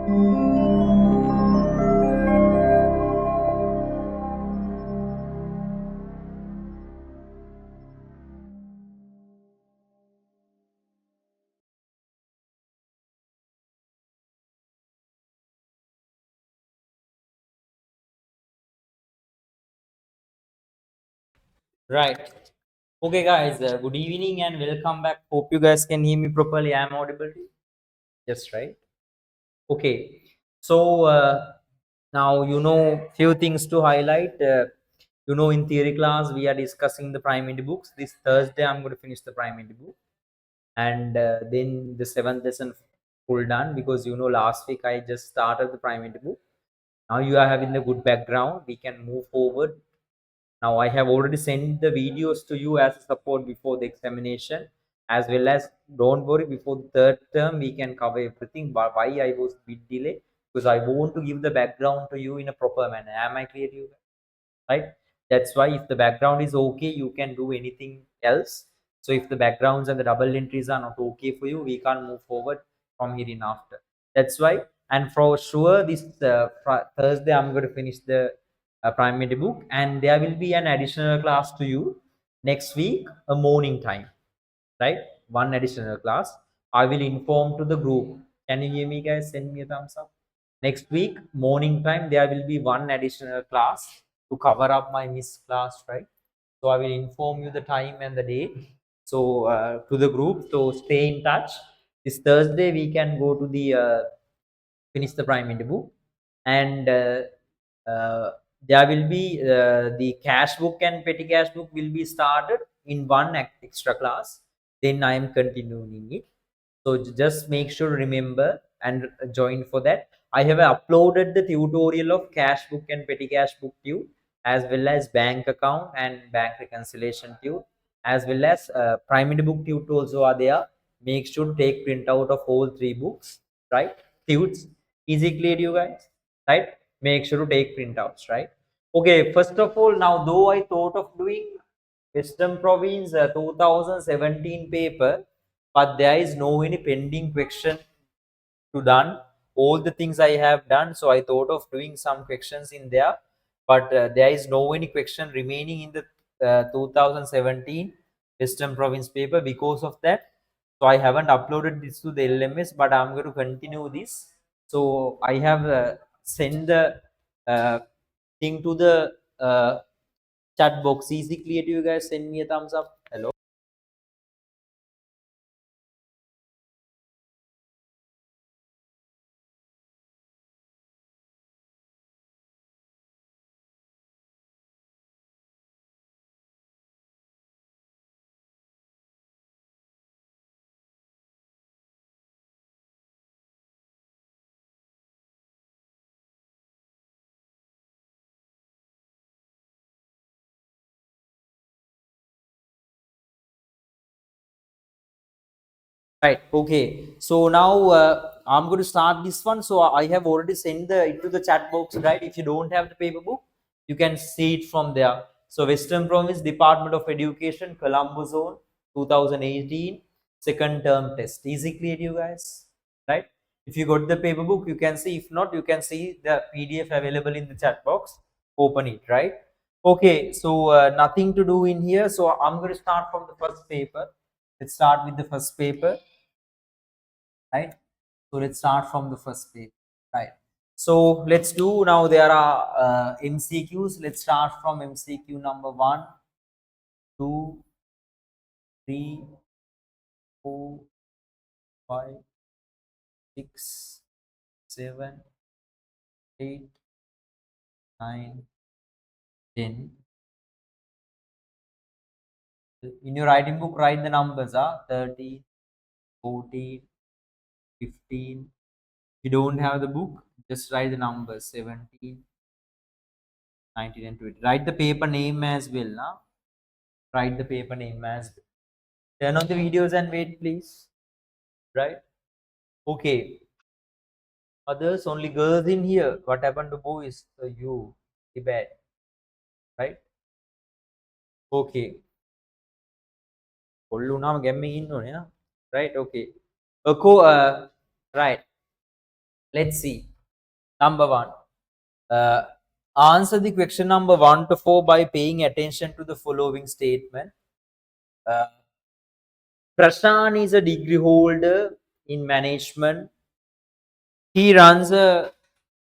Right. Okay, guys. Good evening and welcome back. Hope you guys can hear me properly. I am audible. Yes, right. Okay. So now few things to highlight. In theory class we are discussing the primary books. This Thursday I'm going to finish the primary book, and then the seventh lesson full done because last week I just started the primary book. Now you are having a good background. We can move forward. Now I have already sent the videos to you as a support before the examination, as well as don't worry, before the third term we can cover everything. But why I was a bit delay? Because I want to give the background to you in a proper manner. Am I clear to you? Right? That's why if the background is okay, you can do anything else. So if the backgrounds and the double entries are not okay for you, we can't move forward from here in after. That's why, and for sure this Thursday I'm going to finish the primary book, and there will be an additional class to you next week, a morning time, right? One additional class. I will inform to the group. Can you hear me, guys? Send me a thumbs up. Next week, morning time, there will be one additional class to cover up my missed class, right? So I will inform you the time and the date. So to the group, so stay in touch. This Thursday, we can go to the finish the primary book, and uh, there will be the cash book and petty cash book will be started in one extra class. Then I am continuing it. So just make sure remember and join for that. I have uploaded the tutorial of cash book and petty cash book to you, as well as bank account and bank reconciliation to you, as well as primary book tute also are there. Make sure to take printout of all three books, right? Tutes. Is it clear to you guys? Right? Make sure to take printouts, right? Okay, first of all, now though I thought of doing Western Province 2017 paper, but there is no any pending question to done. All the things I have done, so I thought of doing some questions in there, but there is no any question remaining in the 2017 Western Province paper. Because of that, so I haven't uploaded this to the LMS, but I'm going to continue this. So I have sent the uh, thing to the chat box. Is it clear to you guys? Send me a thumbs up. Hello. Right. Okay. So now I'm going to start this one. So I have already sent the into the chat box. Right. If you don't have the paper book, you can see it from there. So Western Province Department of Education, Colombo Zone, 2018, second term test. Easy clear to you guys. Right. If you got the paper book, you can see. If not, you can see the PDF available in the chat box. Open it. Right. Okay. So nothing to do in here. So I'm going to start from the first paper. Let's start with the first paper, right? So let's start from the first page, right? So let's do now. There are MCQs. Let's start from MCQ number 1, 2, 3, 4, 5, 6, 7, 8, 9, 10. In your writing book, write the numbers, 13, 14, 15. If you don't have the book, just write the numbers 17, 19, and 20. Write the paper name as well. Write the paper name as well. Turn on the videos and wait, please. Right? Okay. Others, only girls in here. What happened to boys? So you, the bad. Right? Okay. ඔල්ලු වුණාම ගැම්මේ ඉන්න ඕනේ. Right? Okay. Right. Let's see. Number one. Uh, Answer the question number 1 to 4 by paying attention to the following statement. Uh, Prashan is a degree holder in management. He runs a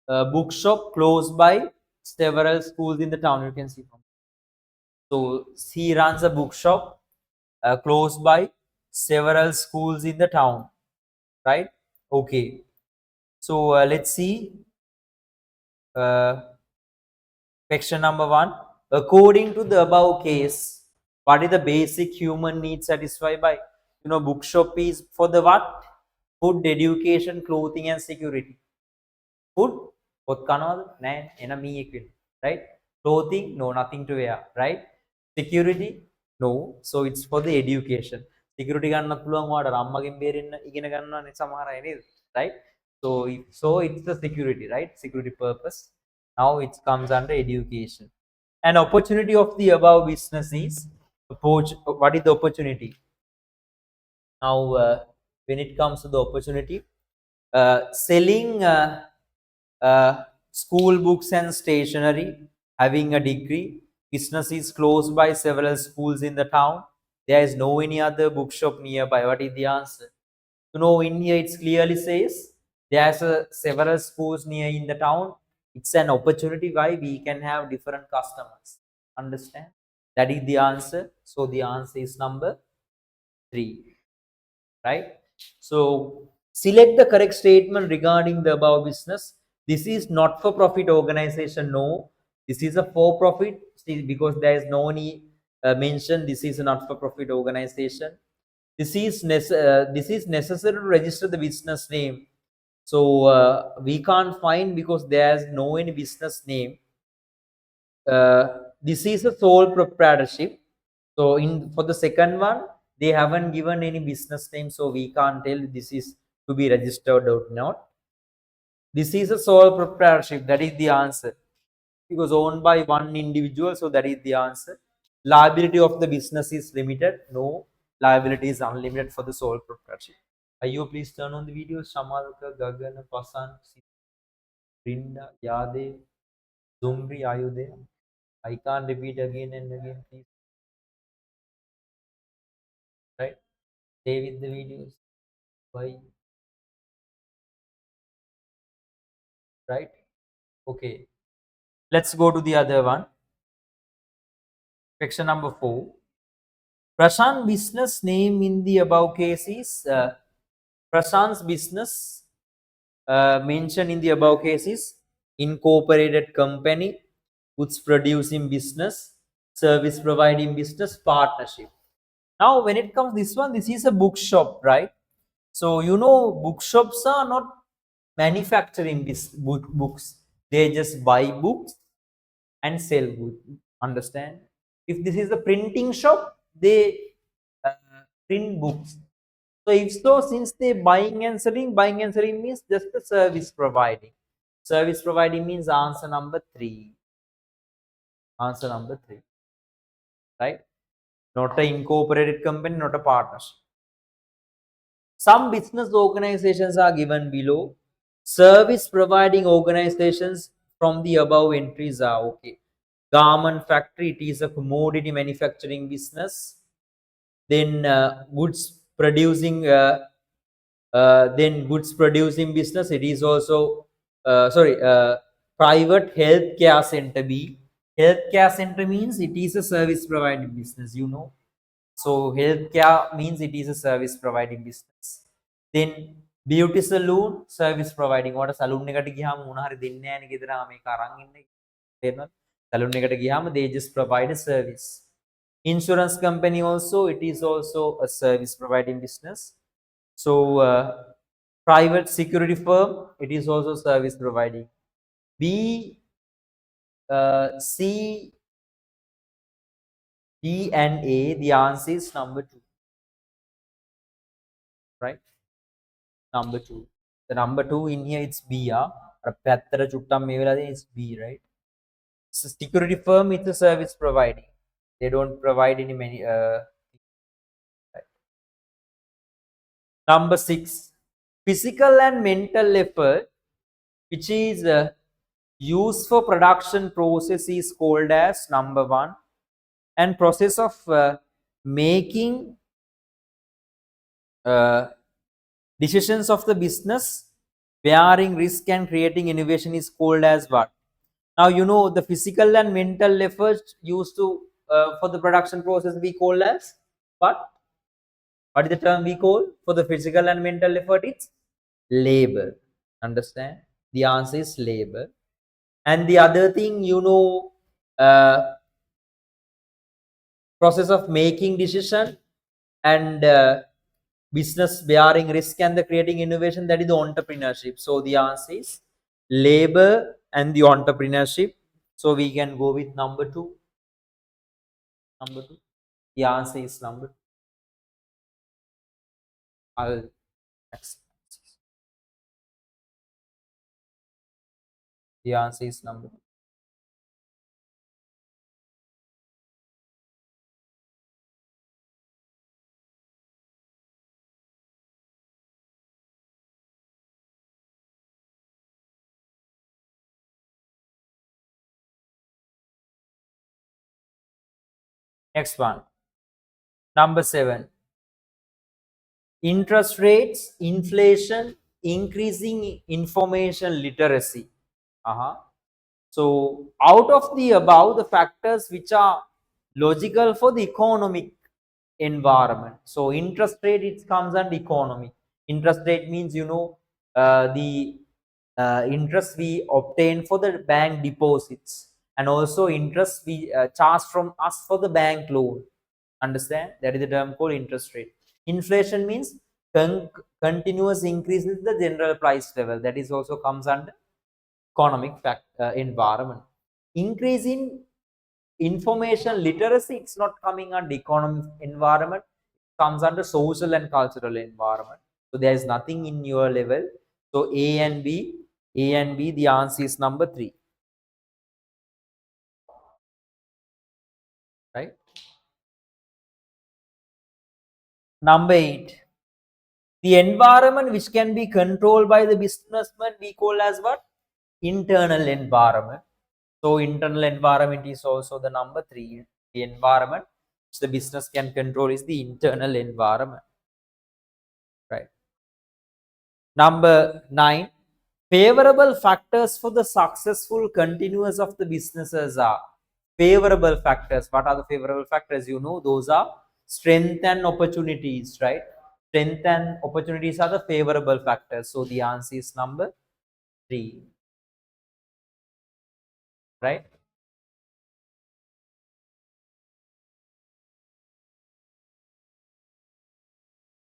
bookshop close by several schools in the town. You can see from. So he runs a bookshop close by several schools in the town, right? Okay. So let's see. Question number 1. According to the above case, what is the basic human need satisfied by? Bookshop is for the what? Food, education, clothing, and security. Food, පොත් කනවද? නෑ. එහෙනම් මීයක් වෙන්න. Right? Clothing, no, nothing to wear. Right? Security, no. So it's for the education. Security ගන්නත් පුළුවන් ඔයාලට අම්මගෙන් බේරෙන්න ඉගෙන ගන්නවනේ සමහර අය නේද? Right? So it's the security, right? Security purpose. Now it comes under education. An opportunity of the above business is what is the opportunity? Now, when it comes to the opportunity, selling school books and stationery, having a degree, business is close by several schools in the town. There is no any other bookshop nearby. What is the answer? In here it clearly says there's several schools near in the town. It's an opportunity why we can have different customers. Understand? That is the answer. So the answer is number 3. Right? So select the correct statement regarding the above business. This is not for profit organization. No, this is a for profit because there is no any mention. This is a not for profit organization. This is necessary to register the business name. So we can't find because there's no any business name. This is a sole proprietorship. So for the second one, they haven't given any business name, so we can't tell this is to be registered or not. This is a sole proprietorship. That is the answer. It was owned by one individual, so that is the answer. Liability of the business is limited. No, liability is unlimited for the sole proprietorship. Ayo, please turn on the video. Shamalka, Gagan, Pasan, Rinda, Yade, Zumri, are you there? I can't repeat again and again, please. Right? Stay with the videos. Why? Right? Okay. Let's go to the other one. Section number 4. Prashant business name in the above case is Prashant's business mentioned in the above case is incorporated company, goods producing business, service providing business, partnership. Now when it comes this one, this is a bookshop, right? So bookshops are not manufacturing books. They just buy books and sell goods. Understand? If this is a printing shop, they print books. So if so, since they buying and selling means just the service providing. Service providing means answer number 3. Answer number 3. Right? Not an incorporated company, not a partnership. Some business organizations are given below. Service providing organizations from the above entries are okay. Garment factory, it is a commodity manufacturing business. Then goods producing business, it is also private healthcare center. B, healthcare center means it is a service providing business. So healthcare means it is a service providing business. Then beauty saloon, service providing. What a saloon එකට ගියාම මොන හරි දෙන්නේ නැහැ නේ ගෙදර මේක අරන් ඉන්නේ. තේරෙනවද? Saloon එකට ගියාම they just provide a service. Insurance company also, it is also a service providing business. So private security firm, it is also service providing. B, C, D and A, the answer is number 2. Right? Number 2. The number 2 in here, it's B. It's B, right? So security firm, it's a service providing. They don't provide any many. Right. Number 6. Physical and mental effort which is used for production process is called as number one, and process of making uh, decisions of the business bearing risk and creating innovation is called as what? Now you know the physical and mental efforts used to for the production process we call as what? What is the term we call for the physical and mental effort? It's labor. Understand? The answer is labor. And the other thing, you know, process of making decision and business bearing risk and the creating innovation, that is the entrepreneurship. So the answer is labor and the entrepreneurship. So we can go with number two. Number two. The answer is number two. I'll accept. The answer is number two. Next one. Number seven. Interest rates, inflation, increasing information literacy. Uh-huh. So, out of the above, the factors which are logical for the economic environment. So, interest rate it comes under economy. Interest rate means you know the interest we obtain for the bank deposits, and also interest we charge from us for the bank loan. Understand? That is the term called interest rate. Inflation means continuous increase in the general price level. That is also comes under economic environment. Increase in information literacy, it's not coming under economic environment, it comes under social and cultural environment. So there is nothing in your level. So A and B, the answer is number three, right? Number eight, the environment which can be controlled by the businessman we call as what? Internal environment. So internal environment is also the number three. The environment which the business can control is the internal environment, right? Number nine, favorable factors for the successful continuous of the businesses are favorable factors. What are the favorable factors? You know, those are strength and opportunities, right? Strength and opportunities are the favorable factors. So the answer is number three, right?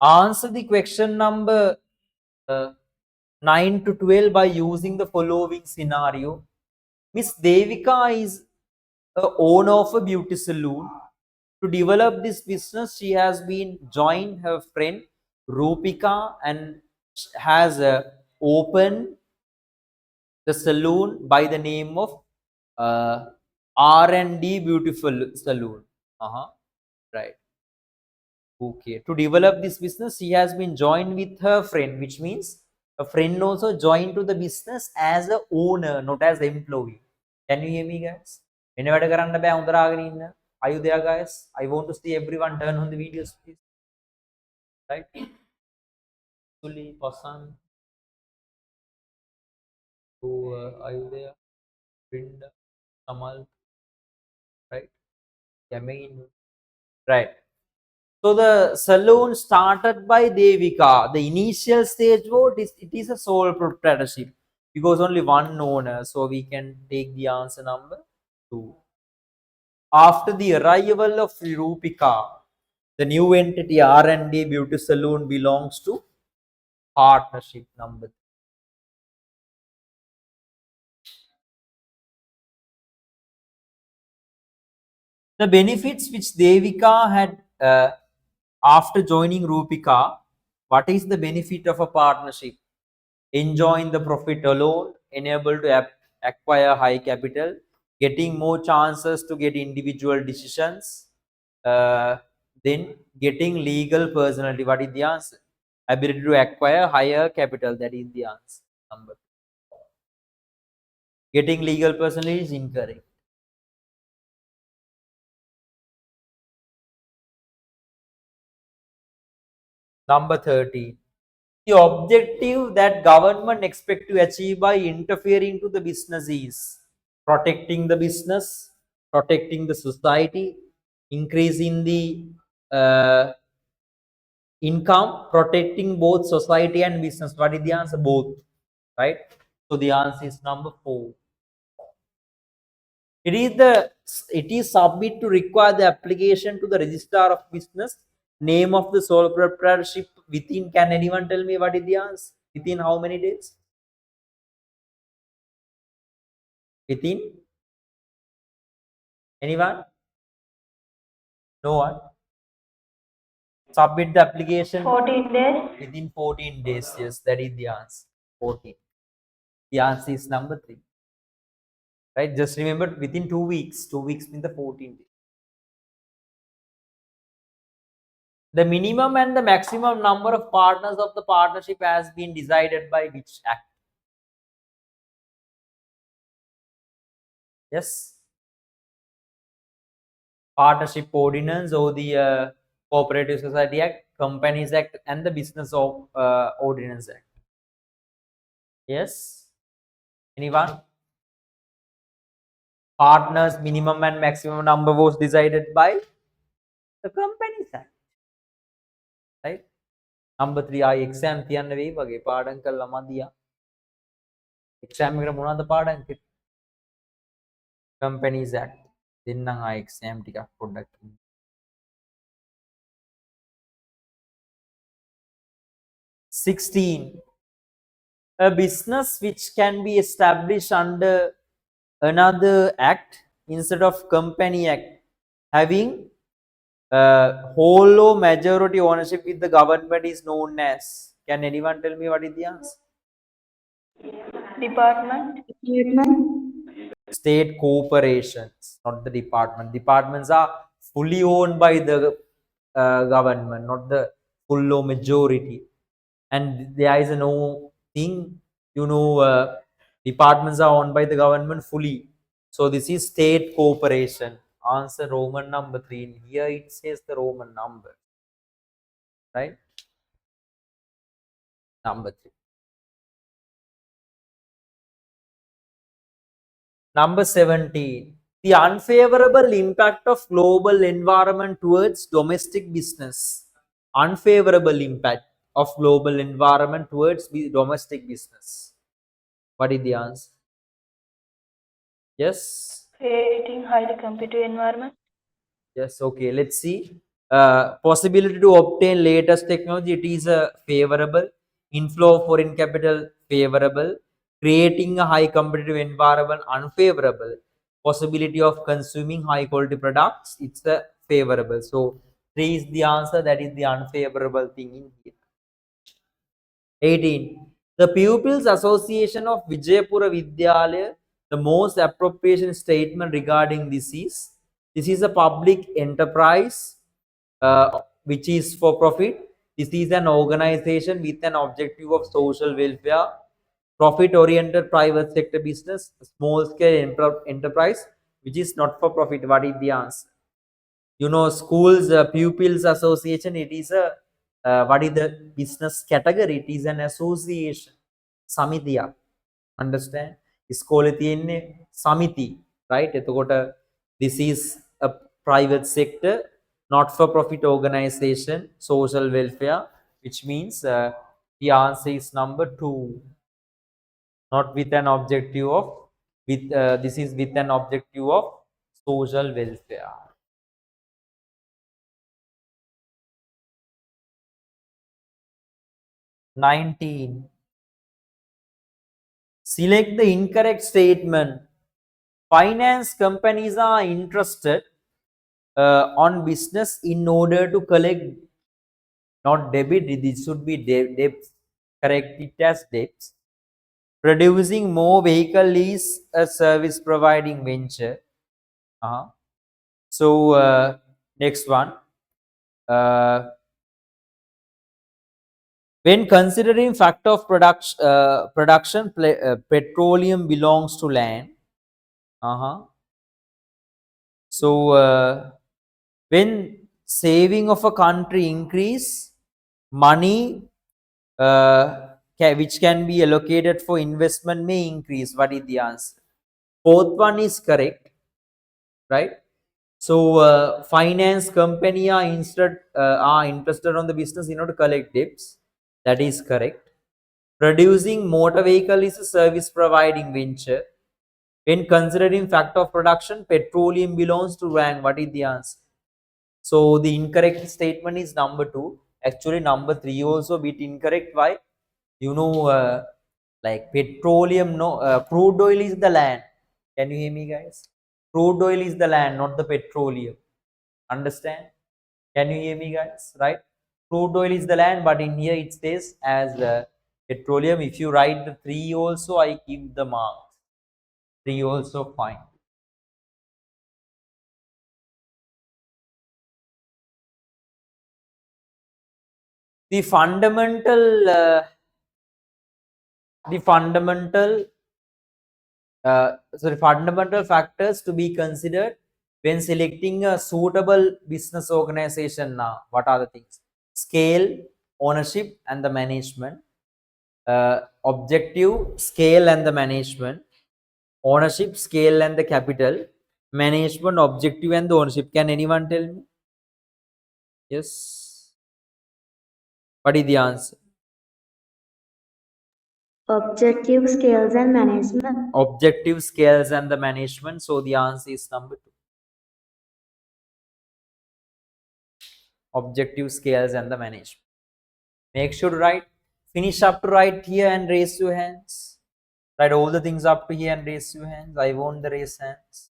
Answer the question number uh, 9 to 12 by using the following scenario. Miss Devika is a owner of a beauty salon. To develop this business, she has been joined her friend Rupika and has opened the salon by the name of uh, R&D Beautiful Salon. Uh-huh. Right. Okay. To develop this business, she has been joined with her friend, which means a friend also joined to the business as a owner, not as employee. Can you hear me, guys? එනවැඩ කරන්න බෑ හොඳරාගෙන ඉන්න. Are you there, guys? I want to see everyone turn on the videos, please. Right? Suli, Pasan, so are you there? Brinda, Kamal, right? Yamin, right? So the saloon started by Devika. The initial stage vote is it is a sole proprietorship because only one owner. So we can take the answer number two. After the arrival of Rupika, the new entity R&D Beauty Salon belongs to partnership number three. The benefits which Devika had after joining Rupika, what is the benefit of a partnership? Enjoying the profit alone, enable to acquire high capital, getting more chances to get individual decisions, uh, then getting legal personality. What is the answer? Ability to acquire higher capital. That is the answer. Number. Getting legal personally is incorrect. Number 30. The objective that government expect to achieve by interfering to the business is protecting the business, protecting the society, increasing the uh, income, protecting both society and business. What is the answer? Both, right? So the answer is number 4. It is submit to require the application to the registrar of business, name of the sole proprietorship within. Can anyone tell me what is the answer? Within how many days? Within anyone? No one. Submit the application 14 days. within 14 days. Yes, that is the answer. 14. The answer is number 3. Right? Just remember within 2 weeks. 2 weeks means the 14 days. The minimum and the maximum number of partners of the partnership has been decided by which act? Yes. Partnership Ordinance or the Cooperative Society Act, Companies Act, and the Business of Ordinance Act. Yes. Anyone? Partners minimum and maximum number was decided by the Companies Act. Right? Number 3, I exam තියන්න වෙයි වගේ පාඩම් කළා මදියා. exam එකට මොනවද පාඩම් කරේ? Companies Act. දෙන්නම් ආ exam ටිකක් පොඩ්ඩක්. 16. A business which can be established under another act instead of company act having whole or majority ownership with the government is known as. Can anyone tell me what is the answer? Department. State corporations, not the department. Departments are fully owned by the government, not the full or majority. And there is no thing, departments are owned by the government fully. So this is state corporation. Answer Roman number 3. Here it says the Roman number, right? Number 3. Number 17. The unfavorable impact of global environment towards domestic business. Unfavorable impact of global environment towards domestic business. What is the answer? Yes. Creating highly competitive environment. Yes. Okay. Let's see. Possibility to obtain latest technology. It is a favorable. Inflow of foreign capital favorable. Creating a high competitive environment unfavorable. Possibility of consuming high quality products. It's a favorable. So 3 is the answer. That is the unfavorable thing in here. 18. The Pupils Association of Vijayapura Vidyalaya, the most appropriation statement regarding this is a public enterprise which is for profit. This is an organization with an objective of social welfare, profit oriented private sector business, small scale enterprise which is not for profit. What is the answer? Schools pupils association, it is a what is the business category? It is an association, samitiya. Understand? ඉස්කෝලේ තියෙන්නේ සමිති, right? එතකොට this is a private sector, not for profit organization, social welfare, which means the answer is number 2. Not with an objective of this is with an objective of social welfare. 19. Select the incorrect statement. Finance companies are interested on business in order to collect, not debit, this should be debts. Correct it as debts. Producing more vehicle is a service providing venture. So next one. When considering factor of production, petroleum belongs to land. Uh-huh. So when saving of a country increase, money which can be allocated for investment may increase. What is the answer? Fourth one is correct, right? So finance company are interested on the business in order to collect debts. That is correct. Producing motor vehicle is a service providing venture. When considering factor of production, petroleum belongs to rank. What is the answer? So the incorrect statement is number 2. Actually, number 3 also bit incorrect. Why? You know, like petroleum, no, crude oil is the land. Can you hear me, guys? Crude oil is the land, not the petroleum. Understand? Can you hear me, guys? Right? Crude oil is the land, but in here it stays as petroleum. If you write the 3 also, I give the mark. 3 also fine. The fundamental, the fundamental, fundamental factors to be considered when selecting a suitable business organization. Now, what are the things? Scale, ownership, and the management. Objective, scale, and the management. Ownership, scale, and the capital. Management, objective, and the ownership. Can anyone tell me? Yes. What is the answer? Objective, scales, and management. Objective, scales, and the management. So the answer is number 2. Objective, scales, and the management. Make sure to write. Finish up to write here and raise your hands. Write all the things up to here and raise your hands. I want the raise hands.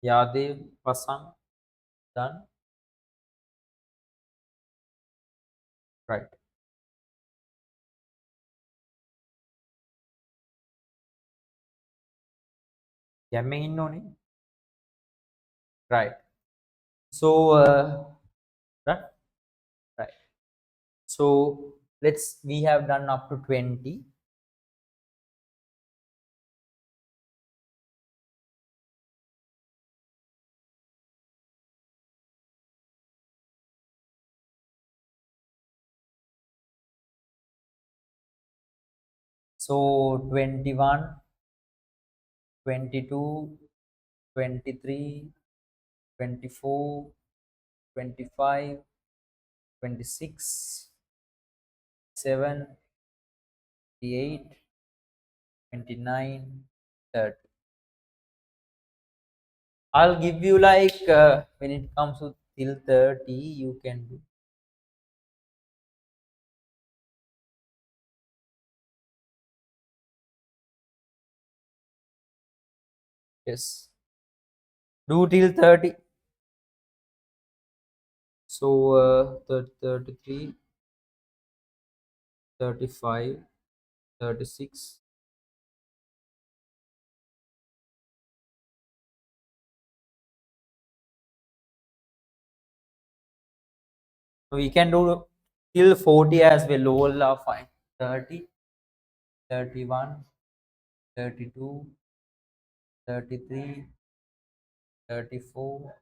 Yadev, Pasang, done. Right. Yamme innone. Right. So right. Right. So we have done up to 20. So 21, 22, 23, 24, 25, 26, 7, 28, 29, 30. I'll give you like when it comes to till 30, you can do. Yes. Do till 30. So 33, 35, 36. So we can do till 40 as well. All are fine. 30, 31, 32, 33, 34,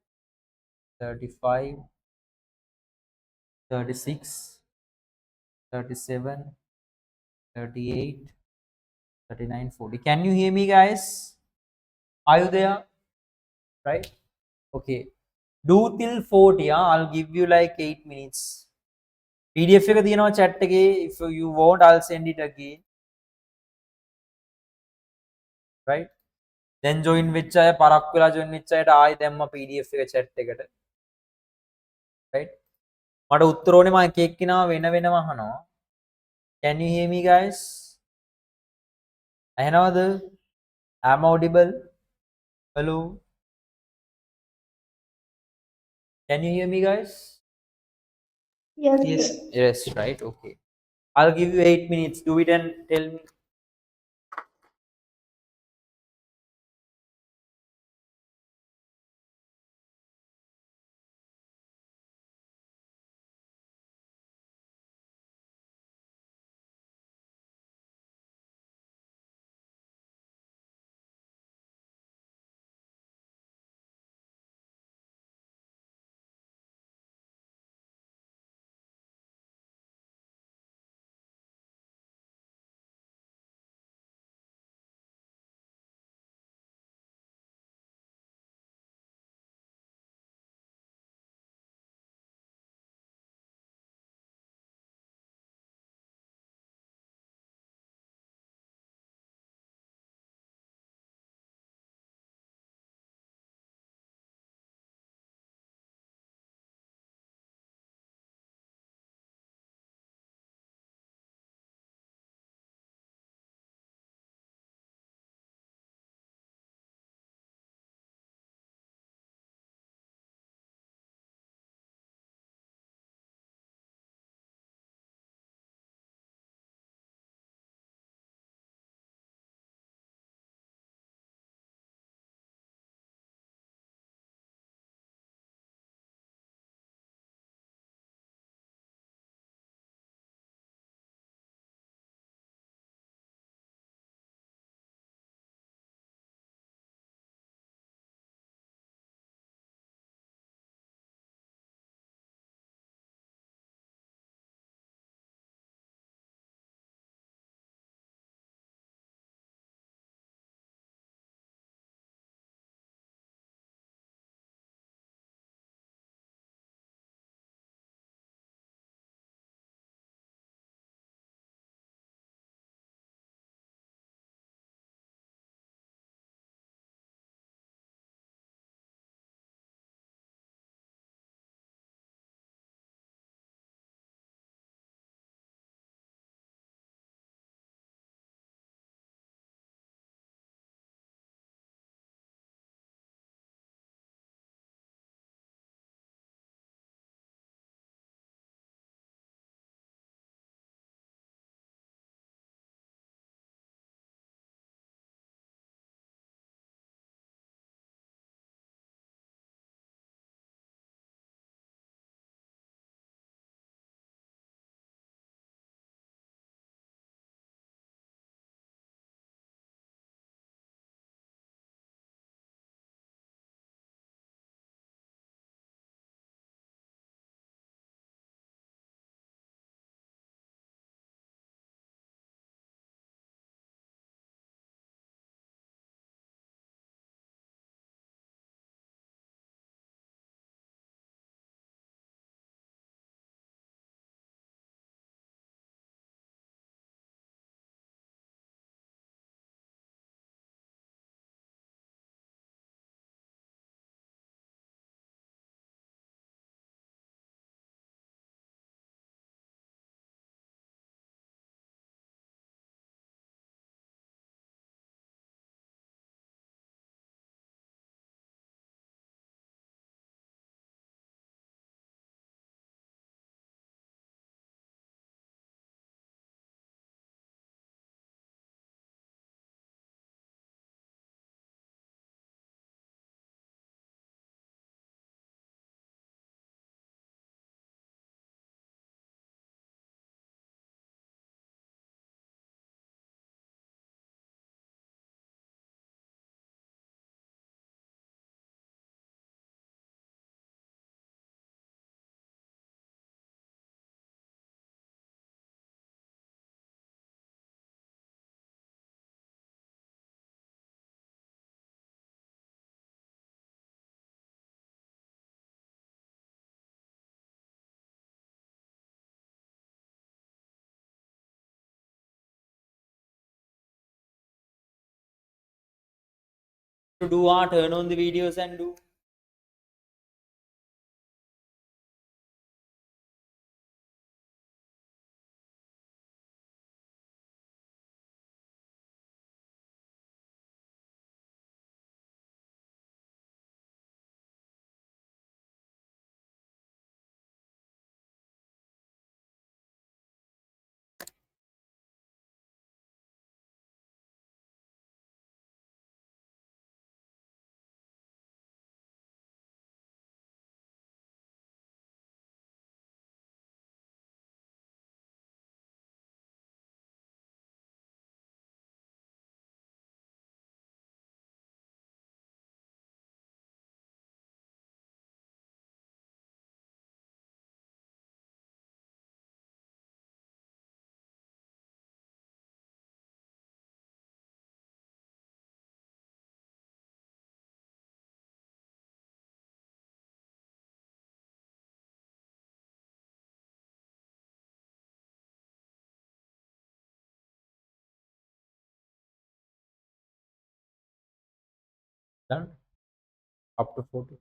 35, 36, 37, 38, 39, 40. Can you hear me, guys? Are you there? Right? Okay. Do till 40. I'll give you like 8 minutes. PDF එක තියෙනවා chat එකේ. If you want, I'll send it again. Right? Then join වෙච්ච අය පරක් වෙලා join වෙච්ච අයට ආයි දැම්ම PDF එක chat එකට. Right? මට උත්තර ඕනේ මම එක එක්කිනාව වෙන වෙනම අහනවා. Can you hear me, guys? ඇහෙනවද? Am I audible? Hello? Can you hear me, guys? Yes, Yes. sir. Yes, right. Okay. I'll give you 8 minutes. Do it and tell me. To do what? Turn on the videos and do. Done. Up to 40.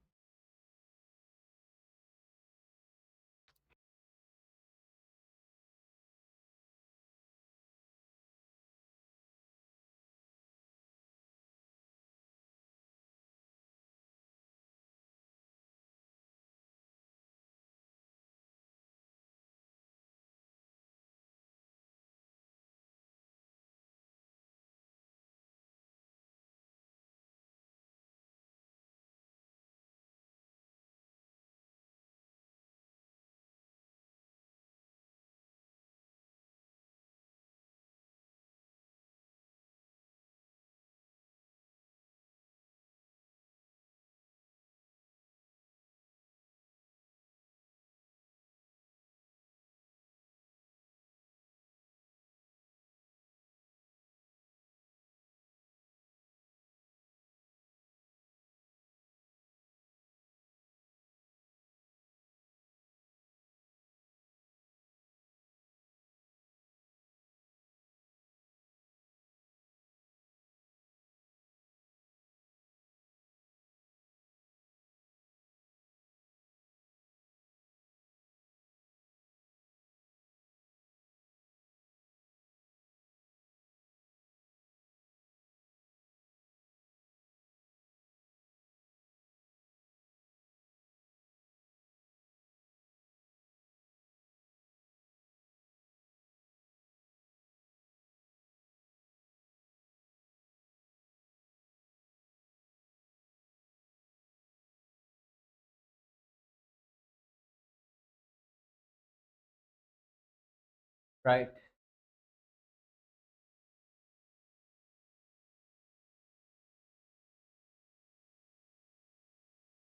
Right.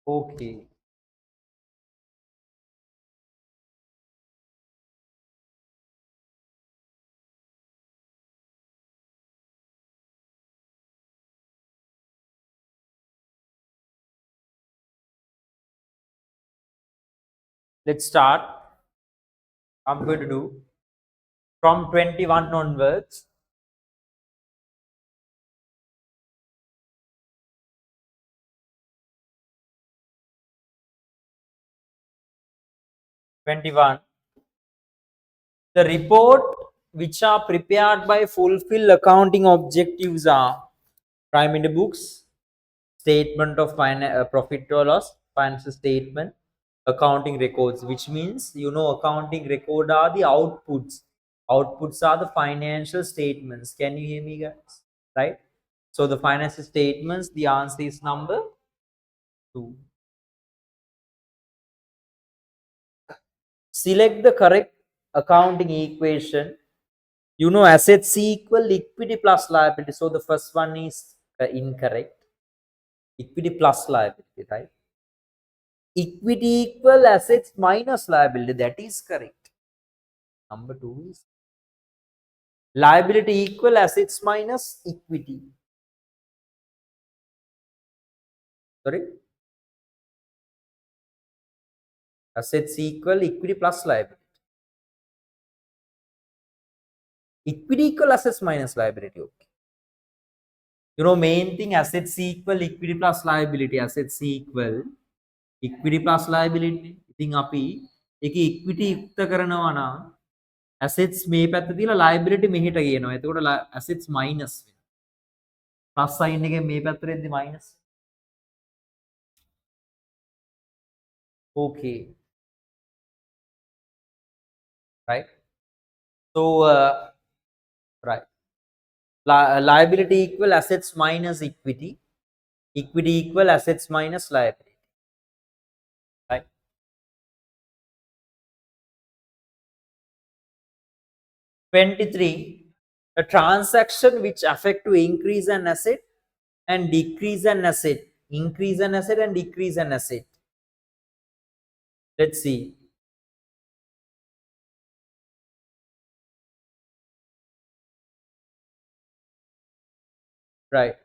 Okay. Let's start. I'm going to do from 21 onwards. '21. The report which are prepared by fulfill accounting objectives are prime in the books, statement of profit or loss, financial statement, accounting records, which means accounting record are the outputs. Outputs are the financial statements. Can you hear me, guys? Right? So the financial statements, the answer is number 2. Select the correct accounting equation. Assets equal equity plus liability. So the first one is incorrect. Equity plus liability, right? Equity equal assets minus liability. That is correct. Number 2 is liability equal assets minus equity. Sorry? Assets equal equity plus liability. Equity equal assets minus liability. Okay. Main thing assets equal equity plus liability. Assets equal equity plus liability. ඉතින් අපි ඒකේ equity යුක්ත කරනවා නම් assets මේ පැත්ත තියලා liability මෙහෙට ගේනවා. එතකොට assets minus වෙනවා. plus sign එකෙන් මේ පැත්තට එද්දි minus. Okay. Right. So right. Liability equal assets minus equity. Equity equal assets minus liability. Right. 23. A transaction which affect to increase an asset and decrease an asset. Increase an asset and decrease an asset. Let's see. Right.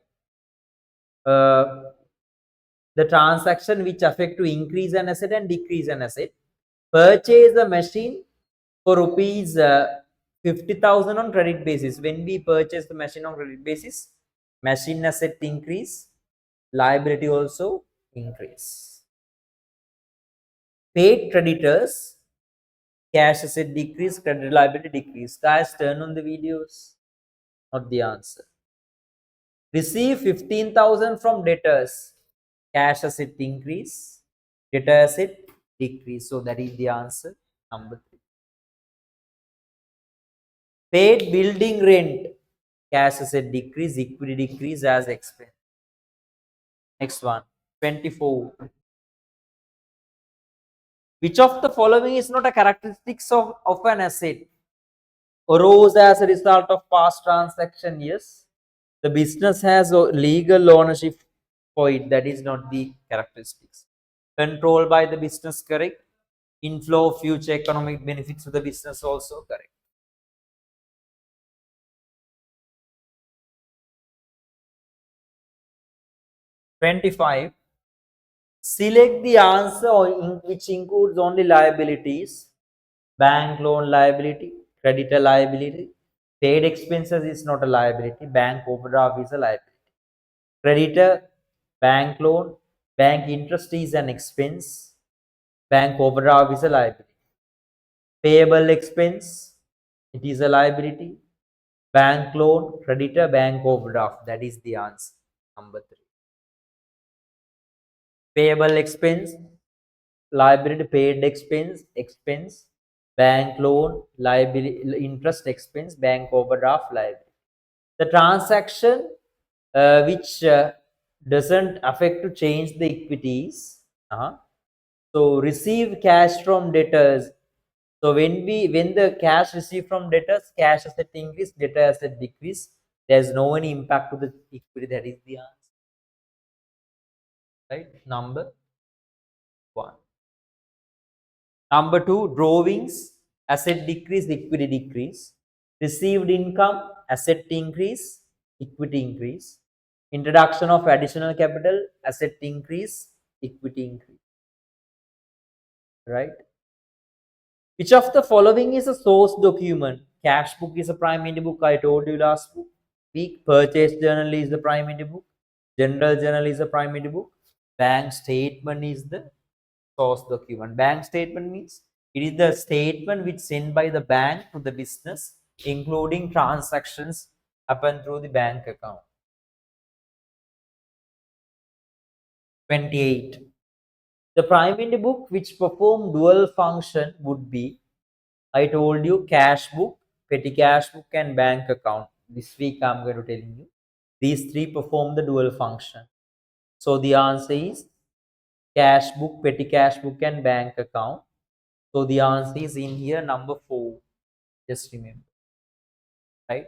The transaction which affect to increase an asset and decrease an asset. Purchase a machine for rupees 50,000 on credit basis. When we purchase the machine on credit basis, machine asset increase, liability also increase. Paid creditors, cash asset decrease, credit liability decrease. Guys, turn on the videos, not the answer. Receive 15,000 from debtors, cash asset increase, debtor asset decrease. So that is the answer, number 3. Paid building rent, cash asset decrease, equity decrease as explained. Next one, 24. Which of the following is not a characteristics of an asset? Arose as a result of past transaction? Yes. The business has legal ownership for it. That is not the characteristics. Controlled by the business, correct. Inflow of future economic benefits to the business, also correct. 25. Select the answer which includes only liabilities. Bank loan liability, creditor liability. Paid expenses is not a liability. Bank overdraft is a liability. Creditor, bank loan, bank interest is an expense. Bank overdraft is a liability. Payable expense, it is a liability. Bank loan, creditor, bank overdraft. That is the answer. Number 3. Payable expense, liability, paid expense, bank loan, liability, interest expense, bank overdraft, liability. The transaction which doesn't affect to change the equities. So receive cash from debtors. So when the cash received from debtors, cash asset increase, debtor asset decrease, there's no any impact to the equity. That is the answer. Right? Number 1. Number 2, drawings, asset decrease, equity decrease. Received income, asset increase, equity increase. Introduction of additional capital, asset increase, equity increase. Right? Which of the following is a source document? Cash book is a primary book, I told you last week. Purchase journal is the primary book. General journal is a primary book. Bank statement is the source document. Bank statement means it is the statement which sent by the bank to the business, including transactions happen through the bank account. 28. The primary book which perform dual function would be, I told you, cash book, petty cash book, and bank account. This week I'm going to tell you these 3 perform the dual function. So the answer is cash book, petty cash book, and bank account. So the answer is in here, number 4. Just remember. Right?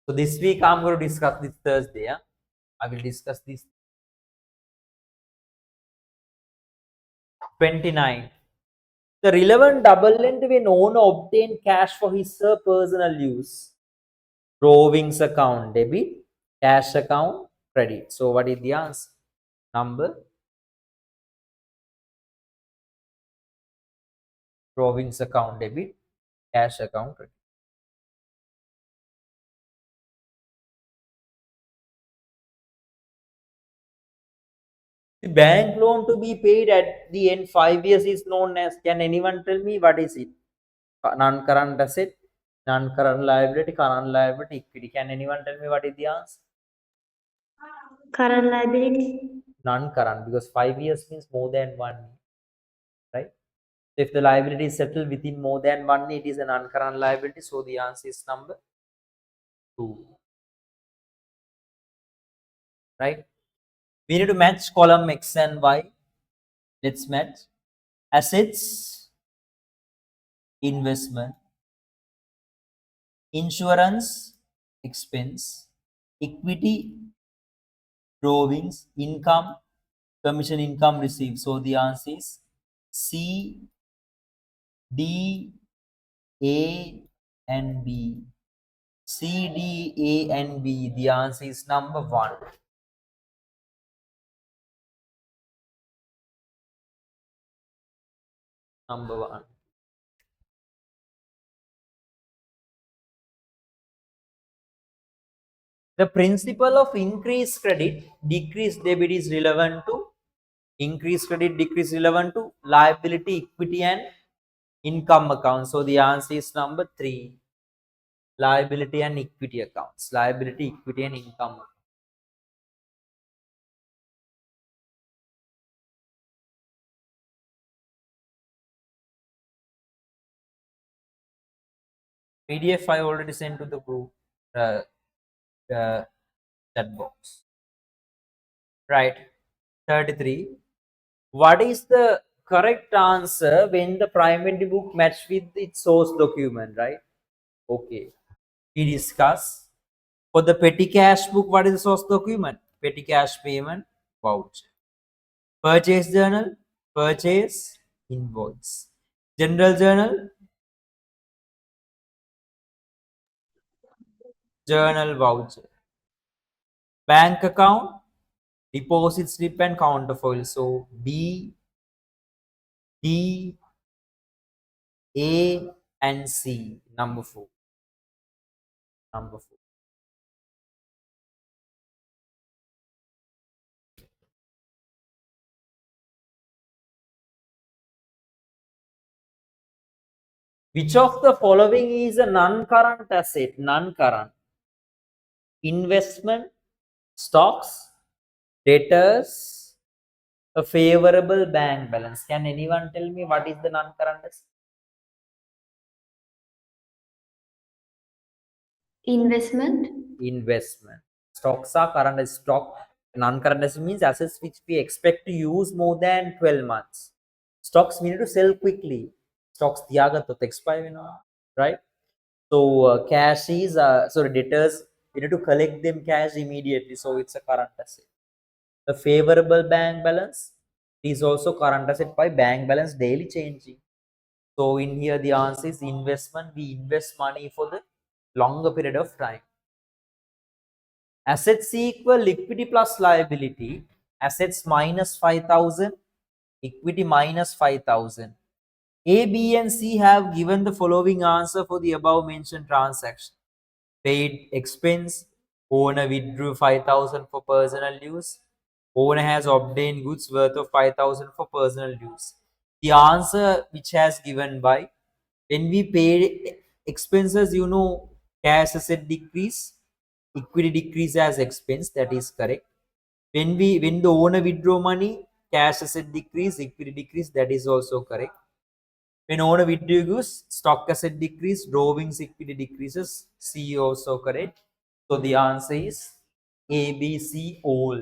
So this week I'm going to discuss this Thursday. Yeah? I will discuss this. 29. The relevant double entry when owner obtained cash for his personal use. Drawings account debit, cash account credit. So what is the answer? Number. Drawings account debit, cash account credit. The bank loan to be paid at the end 5 years is known as, can anyone tell me what is it? Non-current asset, non-current liability, current liability, equity. Can anyone tell me what is the answer? Current liability. Non-current, because 5 years means more than 1 year, right? So if the liability is settled within more than 1 year, it is a non-current liability. So the answer is number 2. Right? We need to match column X and Y. Let's match. Assets, investment, insurance, expense, equity, drawings, income, commission income received. So the answer is C, D, A, and B. C, D, A, and B. The answer is number 1. Number 1. The principle of increased credit, decreased debit is relevant to increased credit, decreased relevant to liability, equity, and income accounts. So the answer is number 3. Liability and equity accounts. Liability, equity, and income. PDF I already sent to the group chat box. Right. 33. What is the correct answer when the primary book matched with its source document, right? Okay. We discuss. For the petty cash book, what is the source document? Petty cash payment voucher. Purchase journal, purchase invoice. General journal, journal voucher. Bank account, deposit slip and counterfoil. So B, D, A, and C. Number 4. Number 4. Which of the following is a non-current asset? Non-current. Investment, stocks, debtors, a favorable bank balance. Can anyone tell me what is the non-current asset? Investment. Investment. Stocks are current as stock. Non-current asset means assets which we expect to use more than 12 months. Stocks we need to sell quickly. Stocks තියාගත්තොත් expire වෙනවා, right? So cash is sorry, debtors we need to collect them cash immediately. So it's a current asset. A favorable bank balance is also current asset by bank balance daily changing. So in here the answer is investment. We invest money for the longer period of time. Assets equal liquidity plus liability. Assets minus 5,000, equity minus 5,000. A, B, and C have given the following answer for the above mentioned transaction. Paid expense, owner withdrew 5,000 for personal use. Owner has obtained goods worth of 5,000 for personal use. The answer which has given by, when we paid expenses, cash asset decrease, equity decrease as expense, that is correct. When the owner withdraw money, cash asset decrease, equity decrease, that is also correct. When owner withdraw goods, stock asset decrease, drawings equity decreases, C also correct. So the answer is A, B, C, all.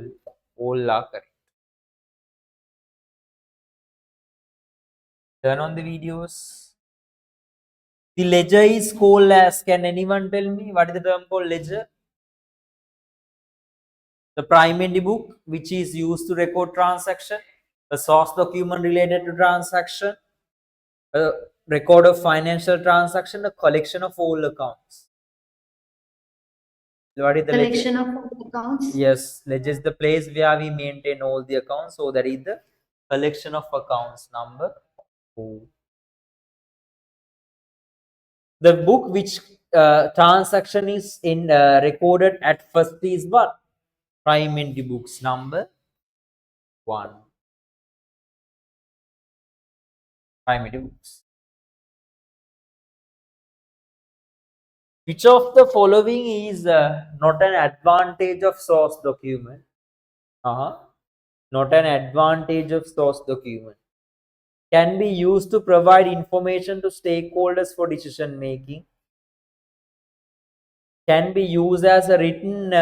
All are correct. Turn on the videos. The ledger is called as, can anyone tell me what is the term called ledger? The primary book which is used to record transaction, a source document related to transaction, a record of financial transaction, a collection of all accounts. What is the Collection ledger? of accounts. Yes, ledger is the place where we maintain all the accounts. So that is the collection of accounts. Number 4. The book which transaction is in recorded at first is what? Primary books. Number 1. Primary books. Which of the following is not an advantage of source document? Not an advantage of source document. Can be used to provide information to stakeholders for decision making. Can be used as a written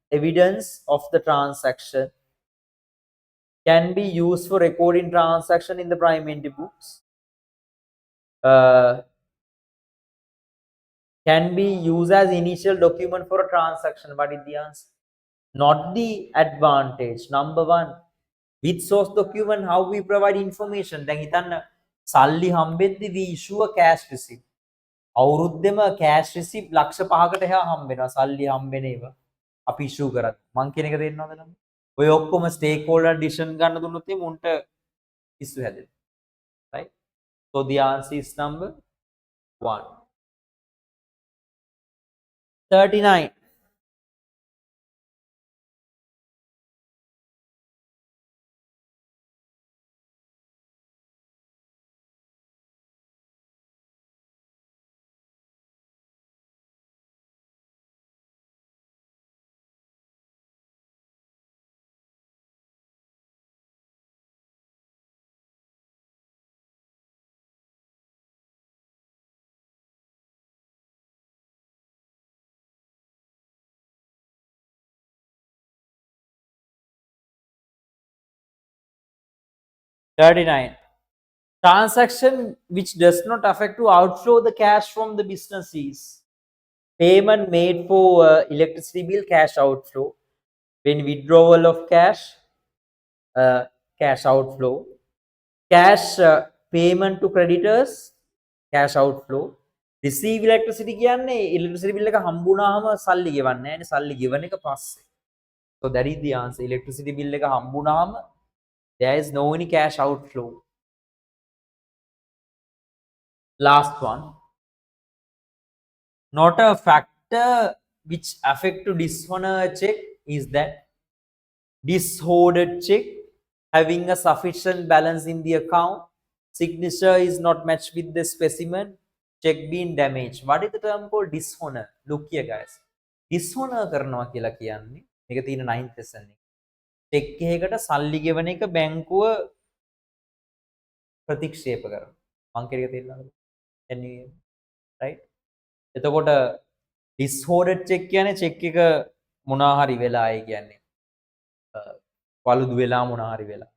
evidence of the transaction. Can be used for recording transaction in the primary books. Can be used as initial document for a transaction. What is the answer? Not the advantage. Number 1. With source document, how we provide information. දැන් හිතන්න සල්ලි හම්බෙද්දි we issue a cash receipt. අවුරුද්දෙම cash receipt ලක්ෂ 5කට එහා හම්බෙනවා සල්ලි හම්බෙන ඒවා. අපි issue කරත්. මං කියන එක තේරෙනවද නම්? ඔය ඔක්කොම stakeholder decision ගන්න දුන්නොත් එimhe උන්ට issue හැදෙනවා. Right? So the answer is number 1. 39. 39. Transaction which does not affect to outflow the cash from the business is payment made for electricity bill, cash outflow. When withdrawal of cash, cash outflow. Cash payment to creditors, cash outflow. Receive electricity කියන්නේ electricity bill එක හම්බුනාම සල්ලි ගෙවන්නේ නැහැ නේ, සල්ලි ගෙවන එක පස්සේ. So that is the answer. Electricity bill එක හම්බුනාම there is no any cash outflow. Last one. Not a factor which affect to dishonor a check is that disordered check having a sufficient balance in the account, signature is not matched with the specimen, check being damaged. What is the term called dishonor? Look here guys. Dishonor කරනවා කියලා කියන්නේ මේක තියෙන 9th lesson එකේ. check එකකට සල්ලි ගෙවන එක බැංකුව ප්‍රතික්ෂේප කරනවා. මං කියන එක තේරෙනවද? Can you hear me? Right? එතකොට disordered check කියන්නේ check එක මොනවා හරි වෙලා ඒ කියන්නේ පළුදු වෙලා මොනවා හරි වෙලා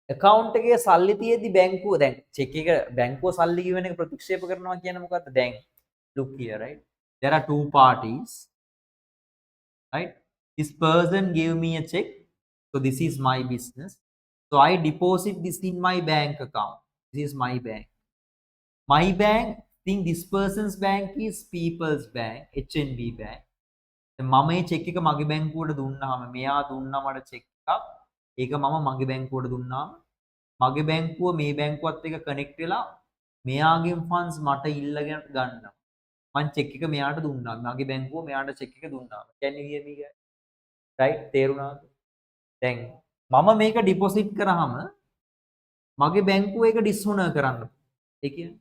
account එකේ සල්ලි තියෙද්දි බැංකුව දැන් check එක බැංකුව සල්ලි ගෙවන එක ප්‍රතික්ෂේප කරනවා කියන්නේ මොකද්ද දැන් look here right there are two parties right this person gave me a check so this is my business so I deposit this in my bank account this is my bank think this person's bank is people's bank HNB bank මම මේ check එක මගේ බැංකුවට දුන්නාම මෙයා දුන්නා මට check එකක් ඒක මම මගේ බැංකුවට දුන්නාම මගේ බැංකුව මේ බැංකුවත් එක්ක කනෙක්ට් වෙලා මෙයාගෙන් ෆන්ඩ්ස් මට ඉල්ලගෙන ගන්නවා මම චෙක් එක මෙයාට දුන්නා මගේ බැංකුව මෙයාට චෙක් එක දුන්නා can you hear me guys right තේරුණාද දැන් මම මේක ඩිපොසිට් කරාම මගේ බැංකුව ඒක ඩිස්හොනර් කරන්න ඒ කියන්නේ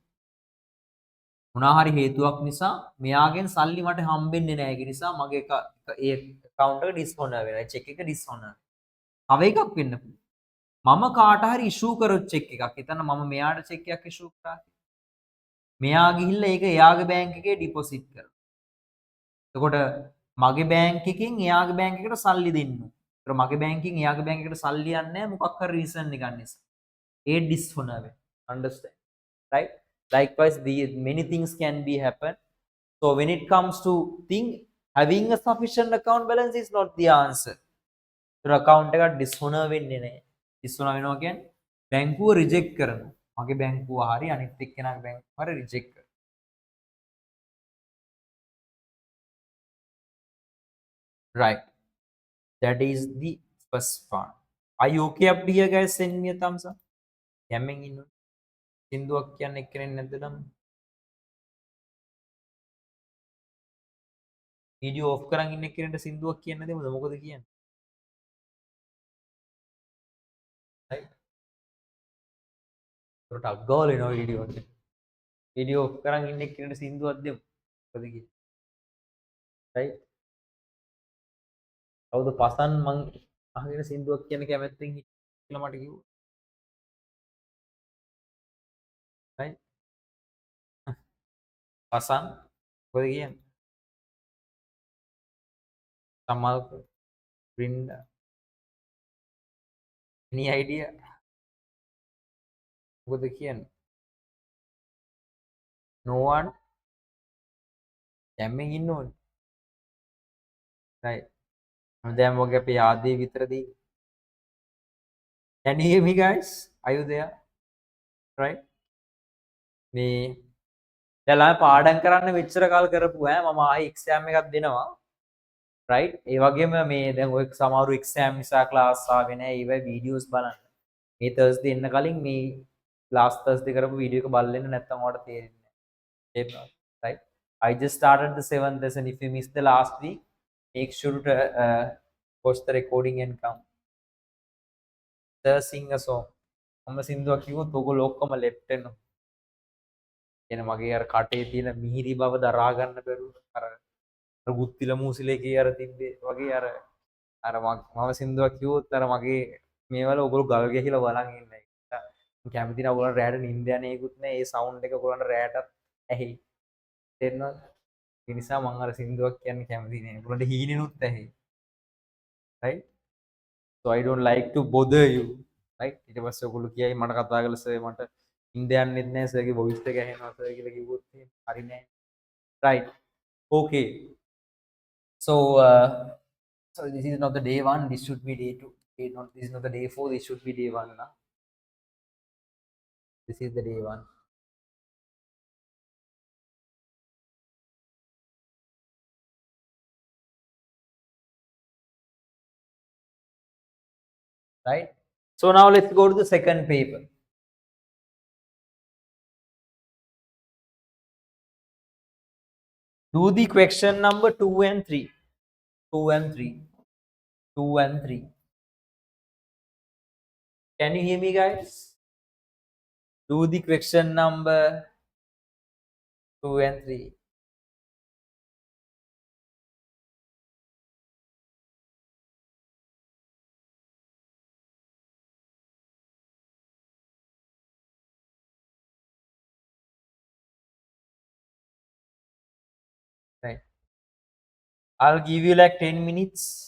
මොනවා හරි හේතුවක් නිසා මෙයාගෙන් සල්ලි මට හම්බෙන්නේ නැහැ ඒක නිසා මගේ ඒ account එක ඩිස්හොනර් වෙනවා චෙක් එක ඩිස්හොනර් තව එකක් වෙන්න පුළුවන් මම කාට හරි ඉෂුව කරොත් චෙක් එකක් හිතන්න මම මෙයාට චෙක් එකක් ඉෂුව කරා මෙයා ගිහිල්ලා ඒක එයාගේ බැංක් එකේ ඩිපොසිට් කරනවා එතකොට මගේ බැංක් එකෙන් එයාගේ බැංක් එකට සල්ලි දෙන්න ඒතර මගේ බැංකින් එයාගේ බැංක් එකට සල්ලි යන්නේ නැහැ මොකක් හරි රීසන් එකක් නිසා ඒ ඩිස්හොනර් වෙනවා understand right likewise the many things can be happen so when it comes to thing having a sufficient account balance is not the answer so account එක dishonor වෙන්නේ නැහැ dishonor වෙනවා කියන්නේ බැංකුව රිජෙක්ට් කරනවා මගේ බැංකුව හරි අනිත් එක්කෙනාගේ බැංකුව හරි රිජෙක්ට් කරනවා right that is the first part are you okay up here guys send me a thumbs up යම්ෙන් ඉන්න සින්දුවක් කියන්නේ එක්කෙනෙක් නැද්ද නම් වීඩියෝ ඔෆ් කරන් ඉන්න එක්කෙනෙක්ට සින්දුවක් කියන්න දෙමුද මොකද කියන්නේ right ඒකට අග්ගවල එනවා වීඩියෝ එක වීඩියෝ ඔෆ් කරන් ඉන්න එක්කෙනෙක්ට සින්දුවක් දෙමු මොකද කියන්නේ right කවුද පසන් මං අහගෙන සින්දුවක් කියන කැමැත්තෙන් කියලා මට කිව්වා right පසන් මොකද කියන්නේ සමල් බ්‍රින්ඩා any idea මොකද කියන්නේ no one යම්ෙන් ඉන්න ඕනේ right දැන් මොකද අපේ ආදී විතරදී can you hear me guys are you there right මේ දැන් ළමයි පාඩම් කරන්න මෙච්චර කාල කරපු මම ආයි එක්සෑම් එකක් දෙනවා right ඒ වගේම මේ දැන් ඔය සමහරු එක්සෑම් නිසා ක්ලාස් ආවේ නැහැ ඒවයි වීඩියෝස් බලන්න මේ තර්ස්ඩේ එන්න කලින් මේ ලාස්ට් තර්ස්ඩේ කරපු වීඩියෝ එක බලන්න නැත්නම් ඔයාලට තේරෙන්නේ නැහැ right I just started the 7th lesson if you missed the last week make sure to watch the recording and come sing a song මම සින්දුවක් කිව්වොත් ඔයගොල්ලෝ ඔක්කොම left වෙනවා එන මගේ අර කටේ තියෙන මිහිරි බව දරා ගන්න බැරුව අර ගුත්තිල මූසිලේකේ අර තිබ්බේ වගේ අර මම සින්දුවක් කිව්වොත් අර මගේ මේවල ඔයගොල්ලෝ ගල් ගහලා බලන් ඉන්නේ කැමති නම් ඔයගොල්ලෝ රැට නිින්ද යන්නේ ඒකුත් නෑ ඒ සවුන්ඩ් එක ඔයගොල්ලන්ට රැටත් ඇහි තේරෙනවද ඒ නිසා මම අර සින්දුවක් කියන්න කැමති නෑ ඔයගොල්ලන්ට හීනෙනුත් ඇහි right so I don't like to bother you right? ඊට පස්සේ ඔයගොල්ලෝ කියයි මට කතා කළා සර් මට ඉන්ද යන්නෙත් නැහැ සර්ගේ වොයිස් එක ඇහෙනවා සර් කියලා කිව්වොත් එහෙම හරි නෑ. Right. Okay. So so this is not the day 1, this should be day 2. This is not the day 4, this should be day 1 now. This is the day 1. Right? So now let's go to the second paper. Do the question number 2 and 3. 2 and 3. 2 and 3. Can you hear me, guys? Do the question number 2 and 3. Right. I'll give you like 10 minutes.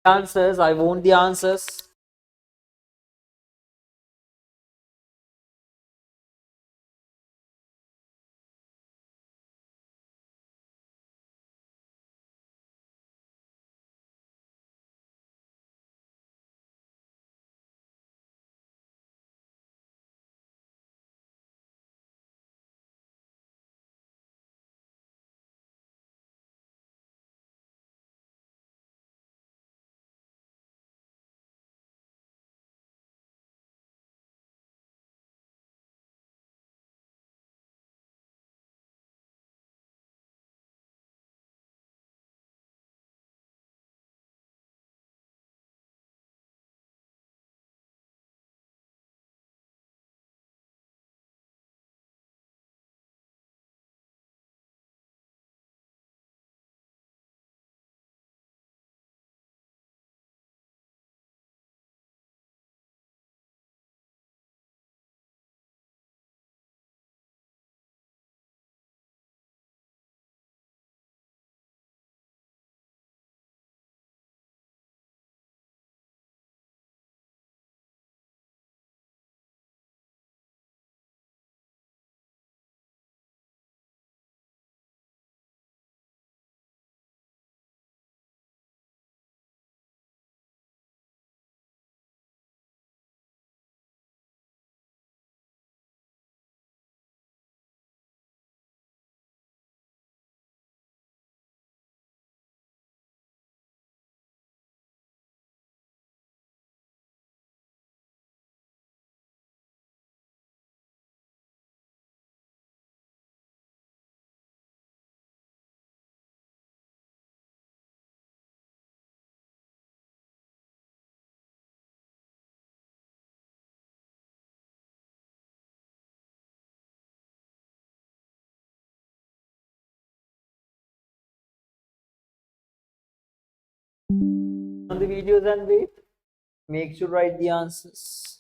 Answers, I want the answers. On the videos and wait. Make sure write the answers.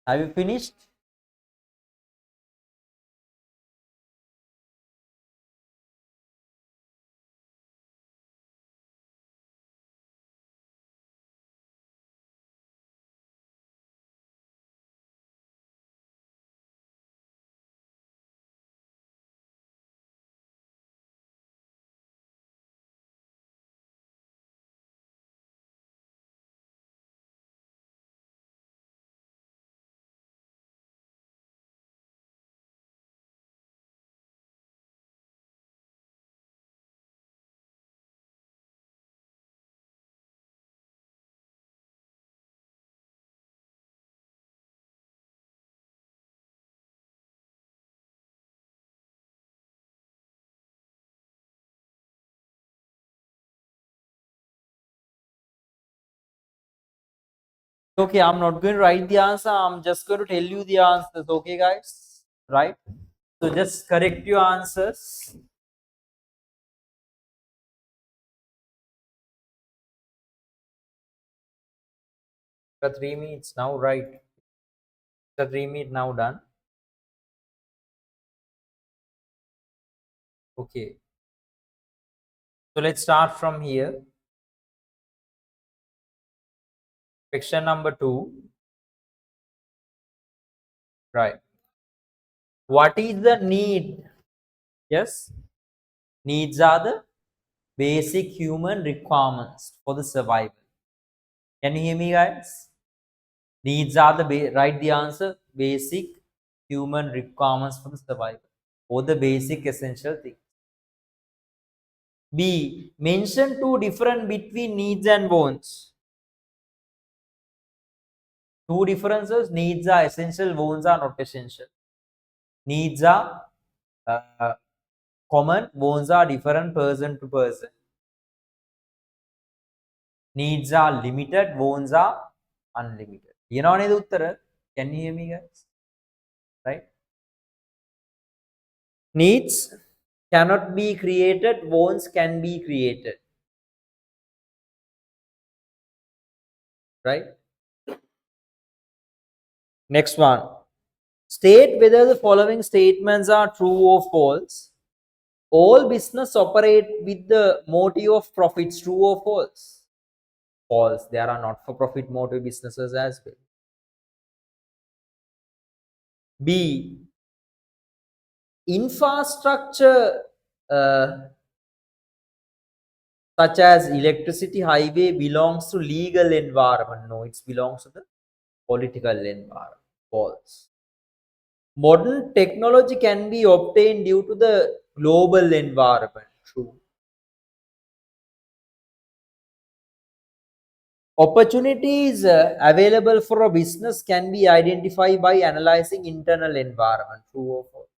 Have you finished? Okay, I'm not going to write the answer. I'm just going to tell you the answers. Okay, guys? Right? So just correct your answers. The 3 minutes now, right? The 3 minutes now done. Okay. So let's start from here. Section number 2. Right. What is the need? Yes. Needs are the basic human requirements for the survival. Can you hear me, guys? Needs are the write the answer. Basic human requirements for the survival, or the basic essential thing. B. Mention two different between needs and wants. Two differences. Needs are essential. Wants are not essential. Needs are common. Wants are different person to person. Needs are limited. Wants are unlimited. You know the uttara? Can you hear me, guys? Right? Needs cannot be created. Wants can be created. Right? Next one. State whether the following statements are true or false. All business operate with the motive of profits. True or false? False. There are not for profit motive businesses as well. B. Infrastructure such as electricity, highway belongs to legal environment. No, it belongs to the political environment. False. Modern technology can be obtained due to the global environment. True. Opportunities available for a business can be identified by analyzing internal environment. True or false?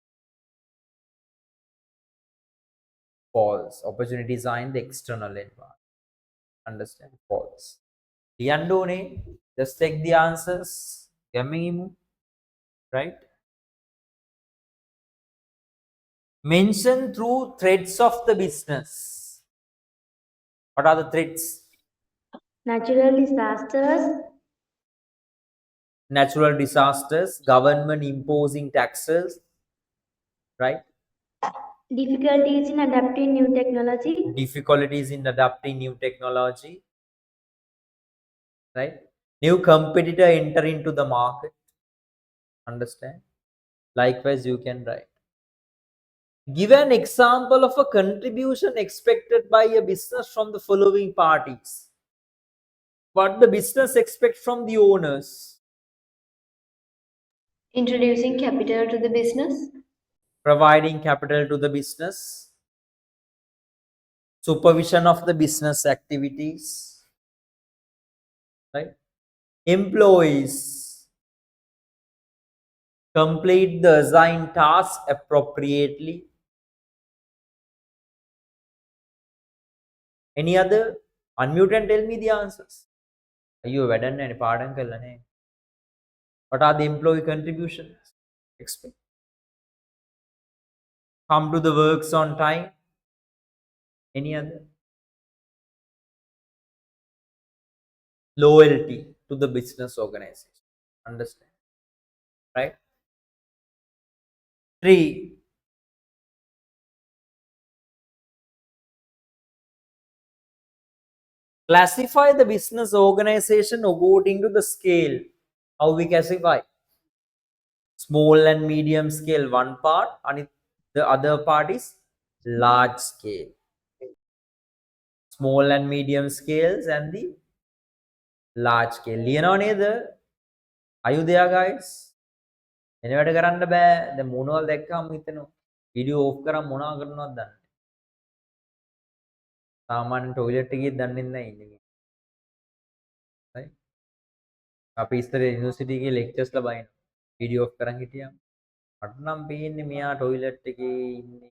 False. Opportunities are in the external environment. Understand? False. Liandone, just take the answers. Gamimu, right? Mention through threats of the business. What are the threats? Natural disasters, Natural disasters, government imposing taxes, right? difficulties in adapting new technology, Difficulties in adapting new technology, right? New competitor enter into the market. Understand? Likewise, you can write. Give an example of a contribution expected by a business from the following parties. What the business expect from the owners? introducing capital to the business, Providing capital to the business, supervision of the business activities, right? Employees complete the assigned task appropriately. Any other? Unmute and tell me the answers. You වැඩන්න any පාඩම් කරලානේ. What are the employee contributions? Expect. Come to the works on time. Any other? Loyalty to the business organization. Understand? Right? 3. Classify the business organization according to the scale. How we classify? Small and medium scale, one part, and the other part is large scale. Small and medium scales and the large scale. ලියනව නේද? Are you there, guys? එන වැඩ කරන්න බෑ. දැන් මොනවල් දැක්කම හිතෙනවා. Video off කරන් මොනවා කරනවද දන්නේ. සාමාන්‍ය ටොයිලට් එකේ දන්නේ නැහැ ඉන්නේ. right? අපි ඉස්සර යුනිවර්සිටි එකේ ලෙක්චර්ස්ලා බයින වීඩියෝ ඔෆ් කරන් හිටියම මට නම් පේන්නේ මෙයා ටොයිලට් එකේ ඉන්නේ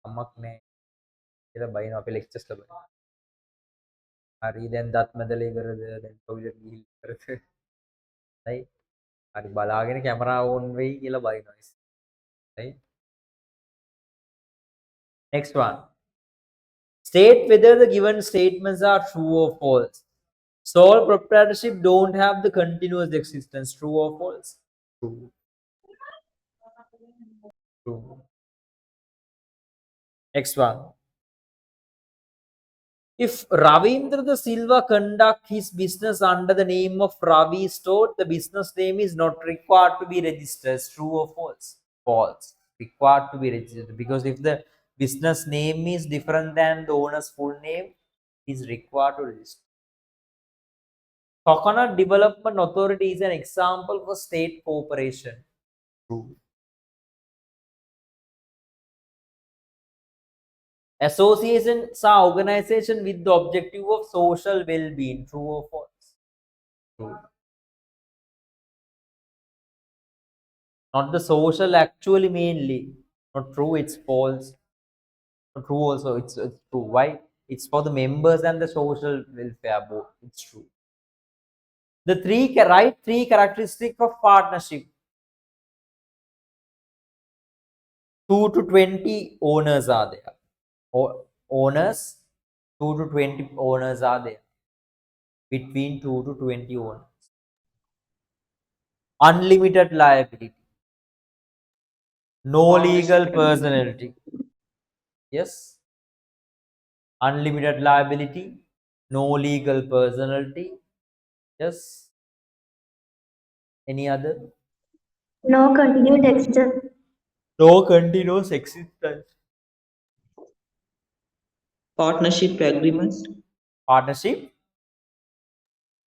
අම්මක් නැහැ කියලා බයින අපේ ලෙක්චර්ස්ලා බයින හරි දැන් දත් මැදලා ඉවරද දැන් ටොයිලට් ගිහින් ඉවරද right හරි බලාගෙන කැමරා ඕන් වෙයි කියලා බලනවා right next one state whether the given statements are true or false sole proprietorship don't have the continuous existence true or false true true next one if Ravindra the Silva conduct his business under the name of Ravi Store, the business name is not required to be registered. True or false? False. Required to be registered because if the business name is different than the owner's full name, it is required to register. Coconut Development Authority is an example for state cooperation. True. Associations are organization with the objective of social well-being. True or false? True. Not the social actually mainly. Not true, it's false. Not true also, it's true. Why? It's for the members and the social welfare board. It's true. The three characteristics of partnership. 2 to 20 owners are there. Owners, 2 to 20 owners are there. Between 2 to 20 owners. Unlimited liability. No legal personality. Yes. Unlimited liability. No legal personality. Yes. Any other? No continued existence. No continuous existence. Partnership agreements. Partnership?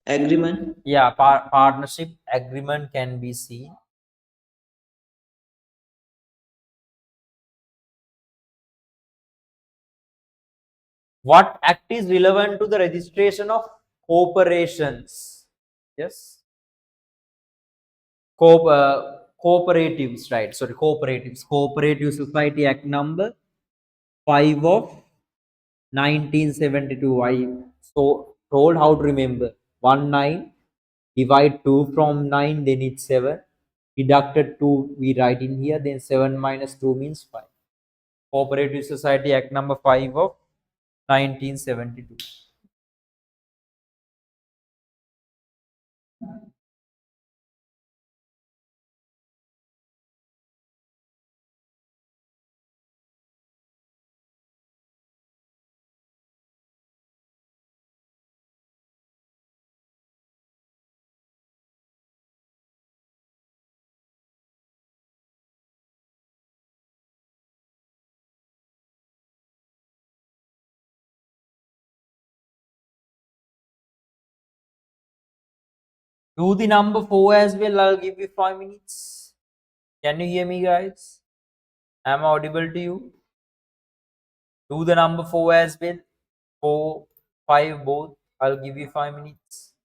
Agreement. Yeah, partnership agreement can be seen. What act is relevant to the registration of corporations? Yes. Cooperatives, right? Sorry, cooperatives. Cooperative Society Act number 5 of 1972. I so told how to remember. 19 divide 2 from 9, then it's 7. Deducted 2, we write in here, then 7 minus 2 means 5. Cooperative Society Act number 5 of 1972. Do the number 4 as well. I'll give you 5 minutes. Can you hear me, guys? Am I audible to you? Do the number 4 as well. 4, 5 both. I'll give you 5 minutes.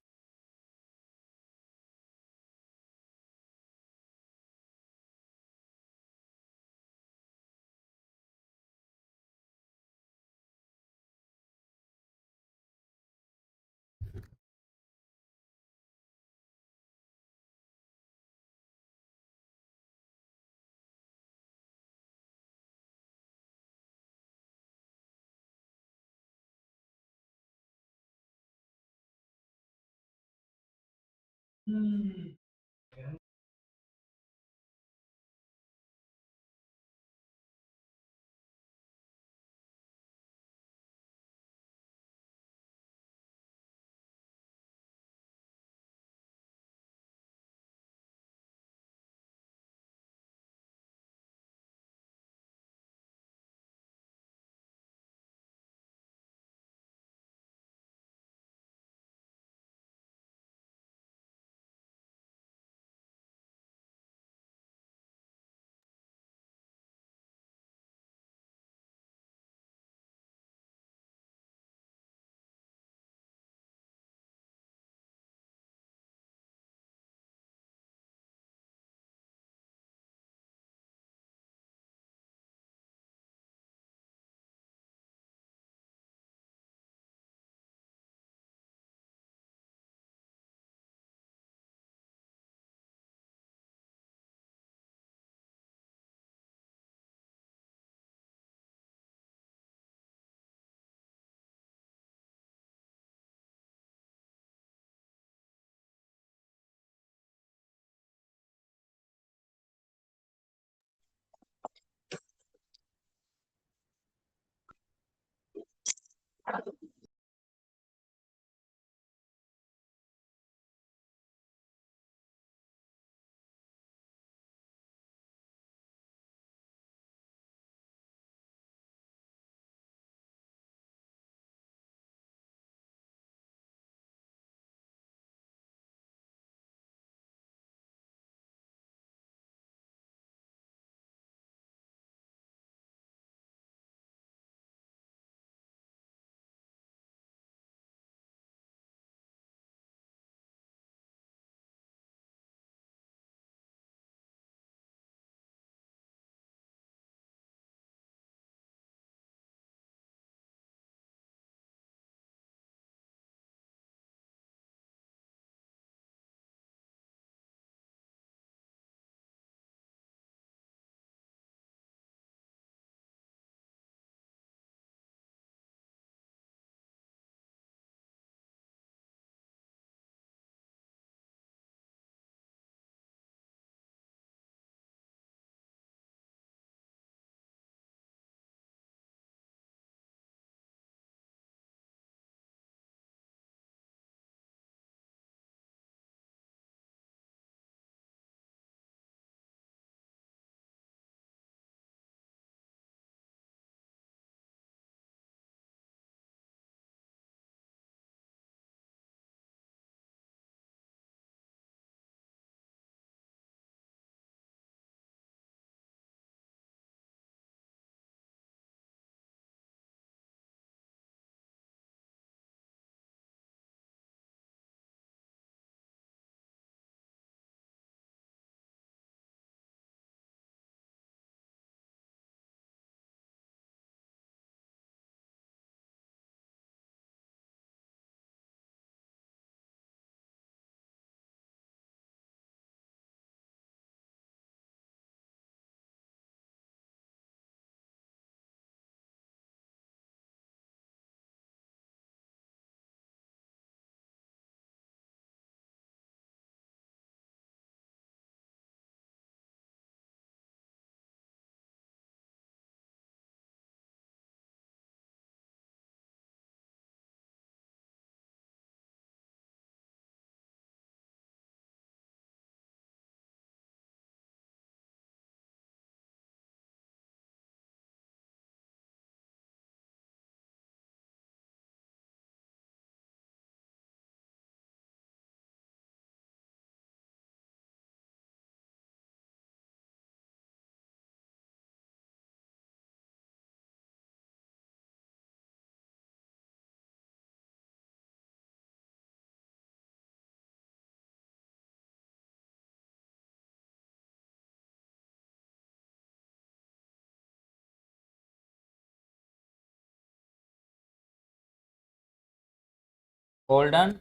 Hold on.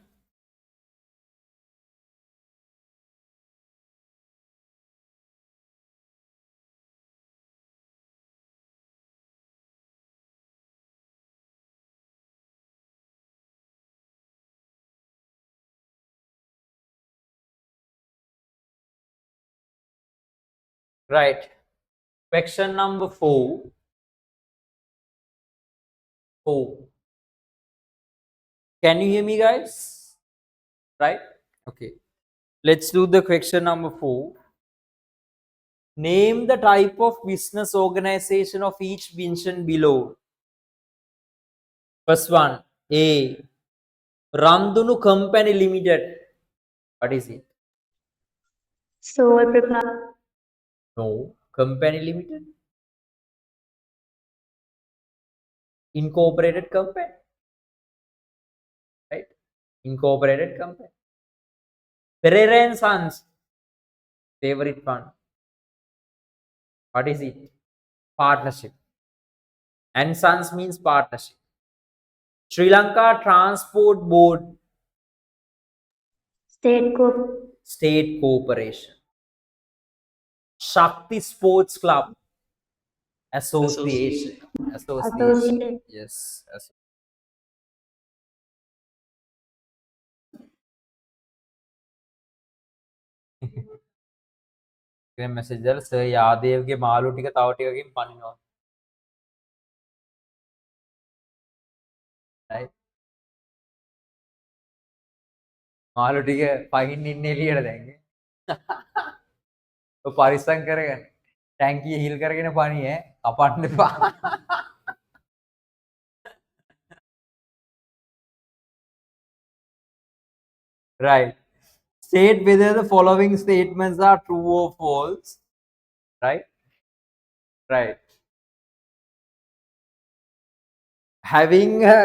Right. Question number 4. 4. Can you hear me, guys? Right? Okay. Let's do the question number 4. Name the type of business organization of each mentioned below. First one, A. Randunu Company Limited. What is it? Sole proprietor. No. Company Limited. Incorporated company. Right? Incorporated company. Pereira and Sons. Favorite fund. What is it? Partnership. And Sons means partnership. Sri Lanka Transport Board. State Corp. State Corporation. Shakti Sports Club. Association. Associated. Yes. Message දාලා sir යාදේව්ගේ මාළු ටික තව ටිකකින් පනිනවා. right? මාළු ටික පහින් ඉන්නේ එළියට දැන්. ඔය පරිස්සම් කරගන්න. ටැංකිය හිල් කරගෙන පණියේ කපන්න එපා. Right. State whether the following statements are true or false. Right? Right. Having a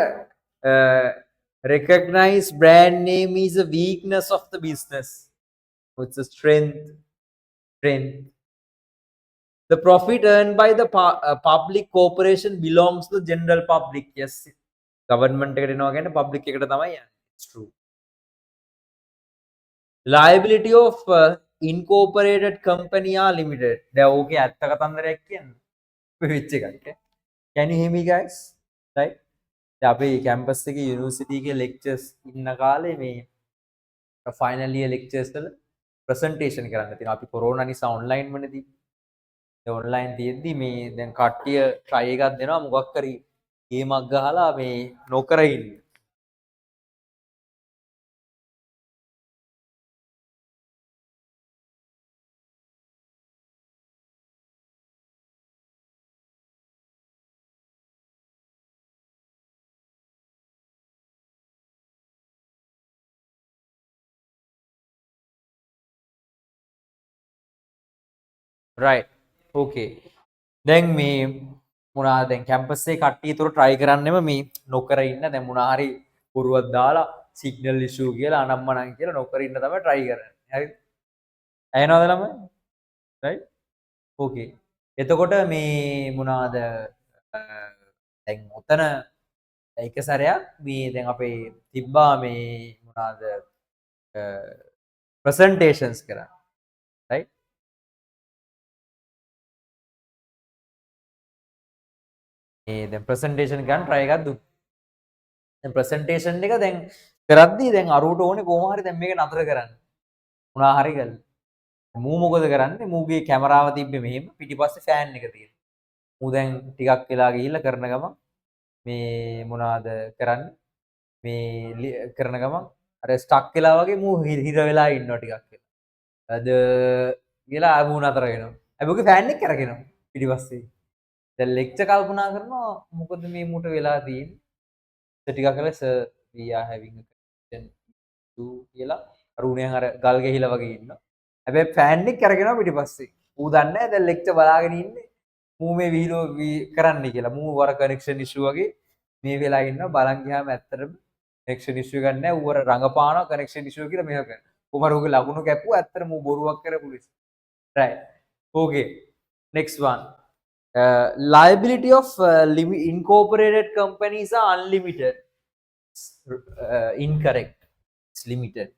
recognized brand name is a weakness of the business. It's a strength. The profit earned by the public corporation belongs to the general public. Yes. Government එකට එනවා කියන්නේ public එකට තමයි යන්නේ. It's true. Liability of incorporated company are limited. දැන් ඕකේ ඇත්ත කතන්දරයක් කියන්න. වෙච්ච එකක්. Can you hear me, guys? Right? දැන් අපි කැම්පස් එකේ යුනිවර්සිටි එකේ lectures ඉන්න කාලේ මේ final year lectures වල presentation කරන්න තියෙනවා. අපි කොරෝනා නිසා online වනදී ඔන්ලයින් තියෙද්දි මේ දැන් කට්ටිය try එකක් දෙනවා මොකක් හරි ගේමක් ගහලා මේ නොකර ඉන්න. Right. Okay. දැන් මේ මොනවා දැන් කැම්පස් එකේ කට්ටිය උතර try කරන්නෙම මේ නොකර ඉන්න දැන් මොනවා හරි පුරුවක් දාලා signal issue කියලා අනම්මනම් කියලා නොකර ඉන්න තමයි try කරන්නේ. හරිද? ඇහෙනවද ළමයි? right? Okay. එතකොට මේ මොනවාද දැන් උතන එක සැරයක් මේ දැන් අපේ තිබ්බා මේ මොනවාද presentations කරා. right? මේ දැන් presentation ගන්න try එකක් දුන්නා. දැන් presentation එක දැන් කරද්දී දැන් අරුවට ඕනේ කොහොම හරි දැන් මේක නතර කරන්න. මොනවා හරි කරලා. මූ මොකද කරන්නේ? මූගේ කැමරාව තිබ්බේ මෙහෙම පිටිපස්සේ ෆෑන් එක තියෙනවා. මූ දැන් ටිකක් වෙලා ගිහිල්ලා කරන ගමන් මේ මොනවාද කරන්නේ? මේ කරන ගමන් අර ස්ටක් වෙලා වගේ මූ හිර වෙලා ඉන්නවා ටිකක් වෙලා. අද කියලා මූ නතර වෙනවා. හැබැයි ඔගේ ෆෑන් එක කරගෙනවා පිටිපස්සේ. දැන් ලෙක්චර් කල්පනා කරනවා මොකද මේ මූට වෙලා තියෙන්නේ? ටිකක් කළා sir we are having a connection issue කියලා අර උණෙන් අර ගල් ගෙහිලා වගේ ඉන්නවා. හැබැයි ෆෑන් එක කරගෙනවා පිටිපස්සේ. ඌ දන්නේ නැහැ දැන් ලෙක්චර් බලාගෙන ඉන්නේ. මූ මේ වීඩියෝ කරන්න කියලා. මූ වර කනෙක්ෂන් ඉෂුව වගේ මේ වෙලා ඉන්නවා. බලන් ගියාම ඇත්තටම කනෙක්ෂන් ඉෂුව ගන්න නැහැ. ඌ වර රඟපානවා කනෙක්ෂන් ඉෂුව කියලා මෙහෙම කරනවා. කොහමද ඌගේ ලකුණු කැපුවා ඇත්තටම ඌ බොරුවක් කරපු නිසා. right okay next one liability of incorporated companies are unlimited. Incorrect. It's limited.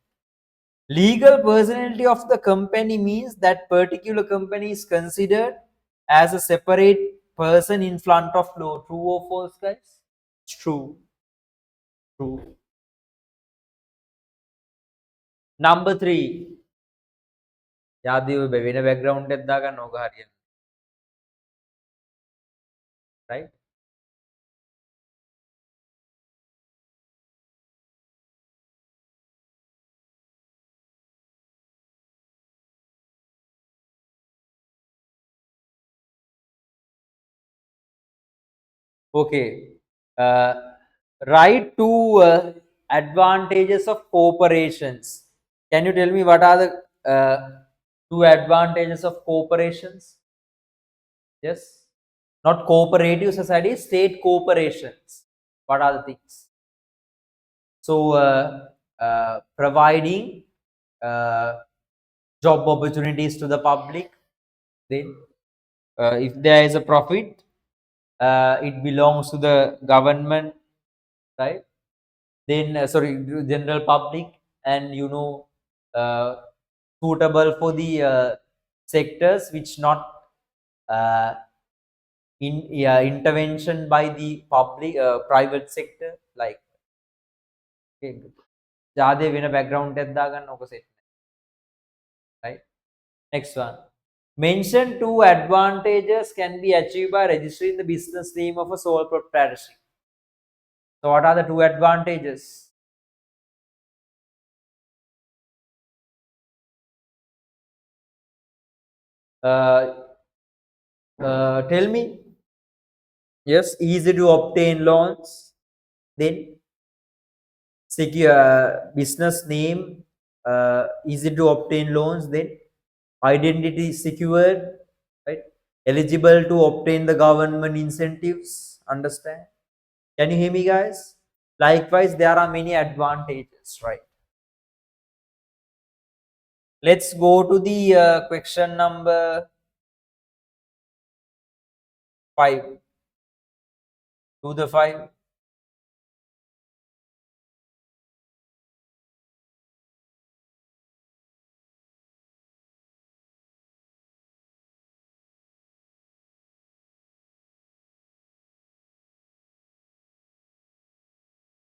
Legal personality of the company means that particular company is considered as a separate person in front of law. True or false, guys? It's true. True. Number 3. යාදී ඔය වෙන background එකක් දාගන්න ඕක හරියට. Right? Okay. Right, two advantages of corporations. Can you tell me what are the two advantages of corporations? Yes. Not cooperative society, state corporations. What are the things? So, providing job opportunities to the public. Then, if there is a profit, it belongs to the government, right? Then, sorry, general public, and suitable for the sectors which not uh, intervention by the public private sector, like ජාදේ වෙන background එකක් දාගන්න ඕක set. Right? Next one. Mention two advantages can be achieved by registering the business name of a sole proprietorship. So what are the two advantages? Tell me. Yes, easy to obtain loans. Then secure business name, easy to obtain loans. Then identity secured, right? Eligible to obtain the government incentives. Understand? Can you hear me, guys? Likewise, there are many advantages, right? Let's go to the question number 5. To the 5.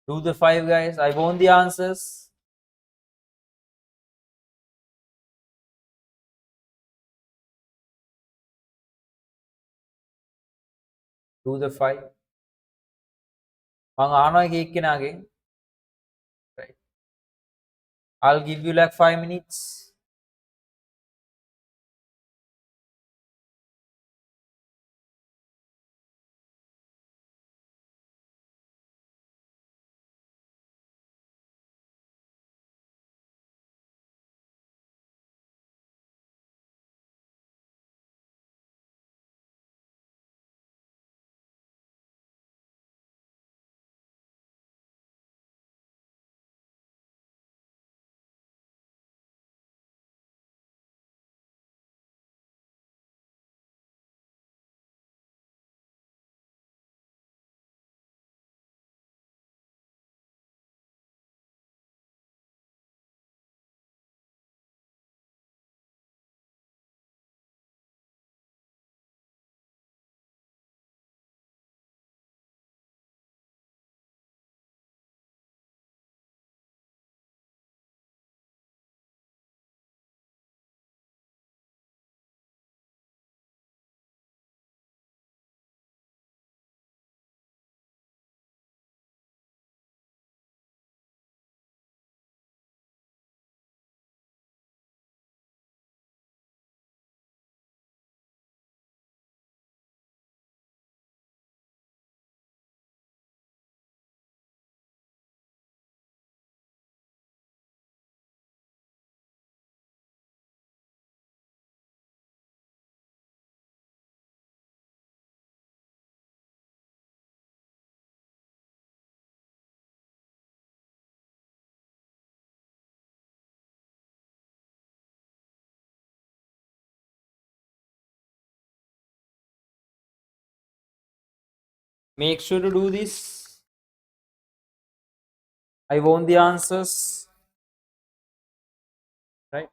To the 5, guys. I want the answers. To the 5. Right. I'll give you like 5 minutes. Make sure to do this. I want the answers. Right?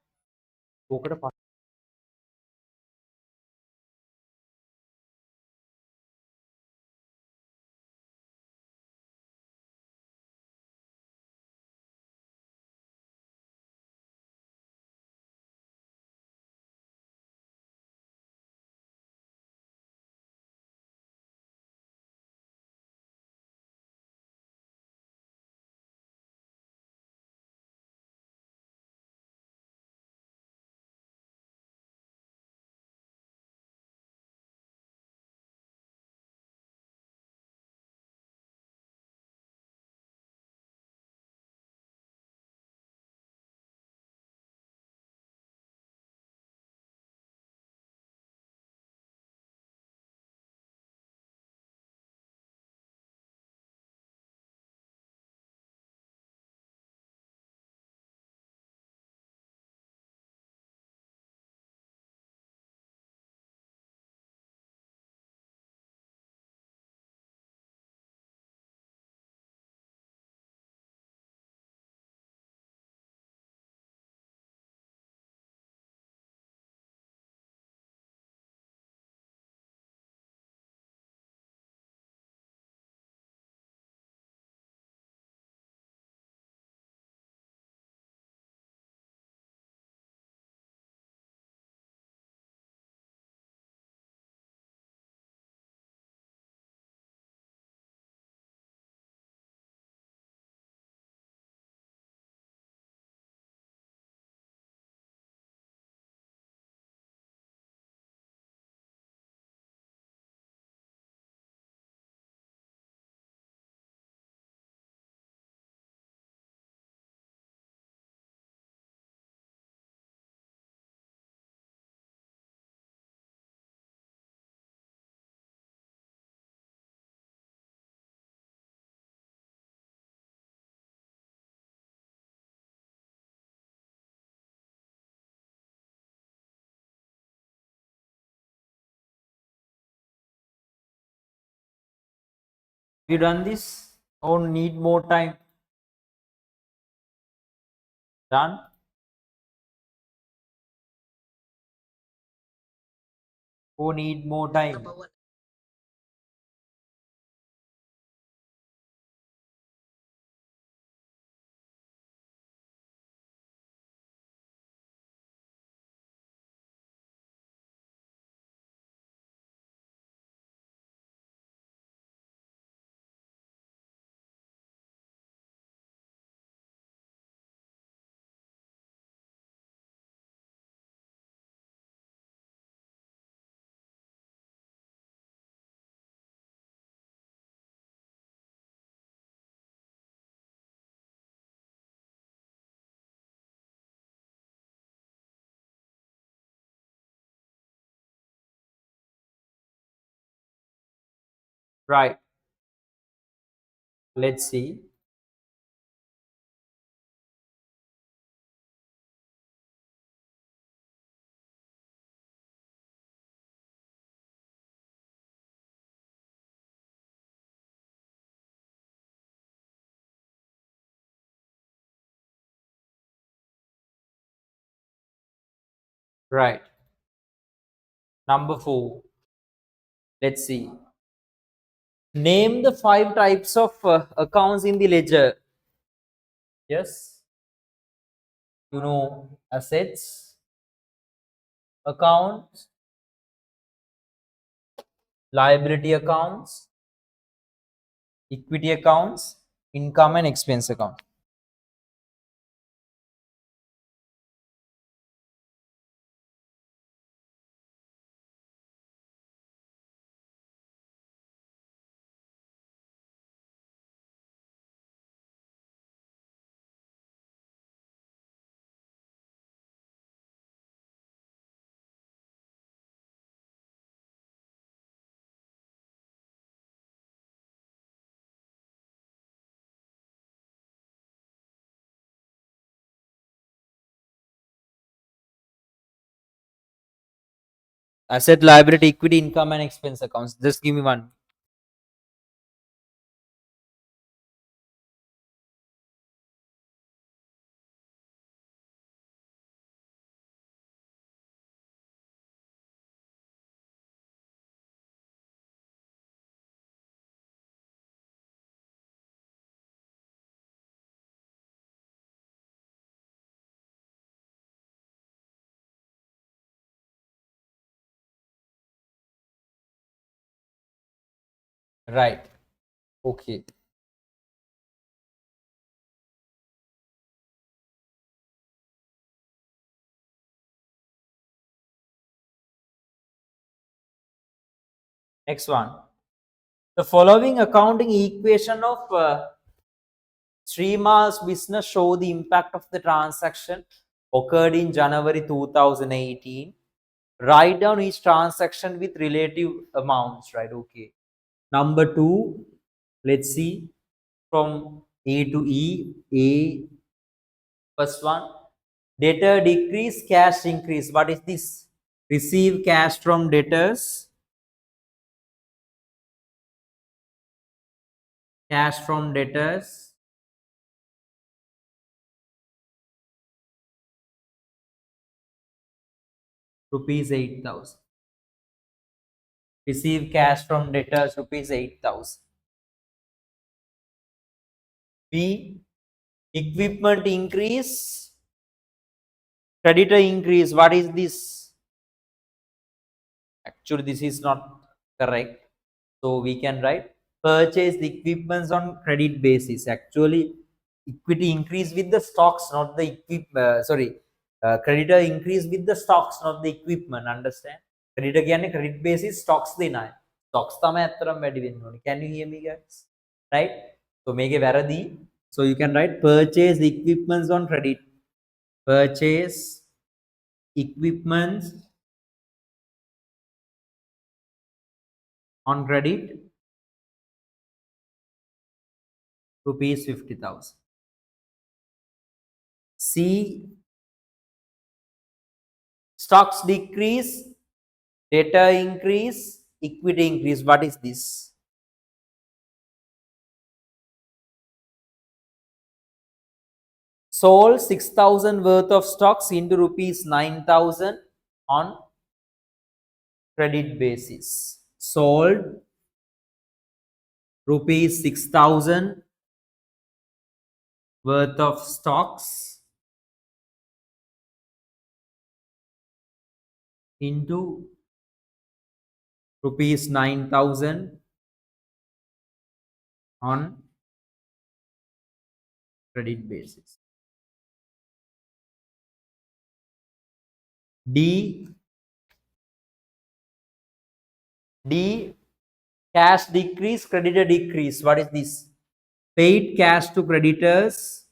You done this? Or need more time? Done? Or need more time? Right. Let's see. Right. Number 4. Let's see. Name the 5 types of accounts in the ledger. Yes. Assets, accounts, liability accounts, equity accounts, income and expense account. Asset, liability, equity, income and expense accounts. Just give me one. Right. Okay. Next one. The following accounting equation of Streamer's business show the impact of the transaction occurred in January 2018. Write down each transaction with relative amounts, right? Okay. Number two, let's see from A to E. A, first one, debtor decrease, cash increase. What is this? Receive cash from debtors, cash from debtors, rupees 8,000. Receive cash from debtors, rupees 8,000. B, equipment increase, creditor increase. What is this? Actually, this is not correct. So we can write purchase the equipments on credit basis. Actually, equity increase with the stocks, not the sorry, creditor increase with the stocks, not the equipment. Understand? Creditor කියන්නේ credit basis stocks දෙනයි. Stocks තමයි ඇත්තටම වැඩි වෙන්න ඕනේ. Can you hear me guys? Right? So මේකේ වැරදි. So you can write purchase equipments on credit. Purchase equipments on credit, rupees 50,000. C, stocks decrease, debtor increase, equity increase. What is this? Sold 6,000 worth of stocks into rupees 9,000 on credit basis. Sold rupees 6,000 worth of stocks into rupees 9,000 on credit basis. D, cash decrease, creditor decrease. What is this? Paid cash to creditors,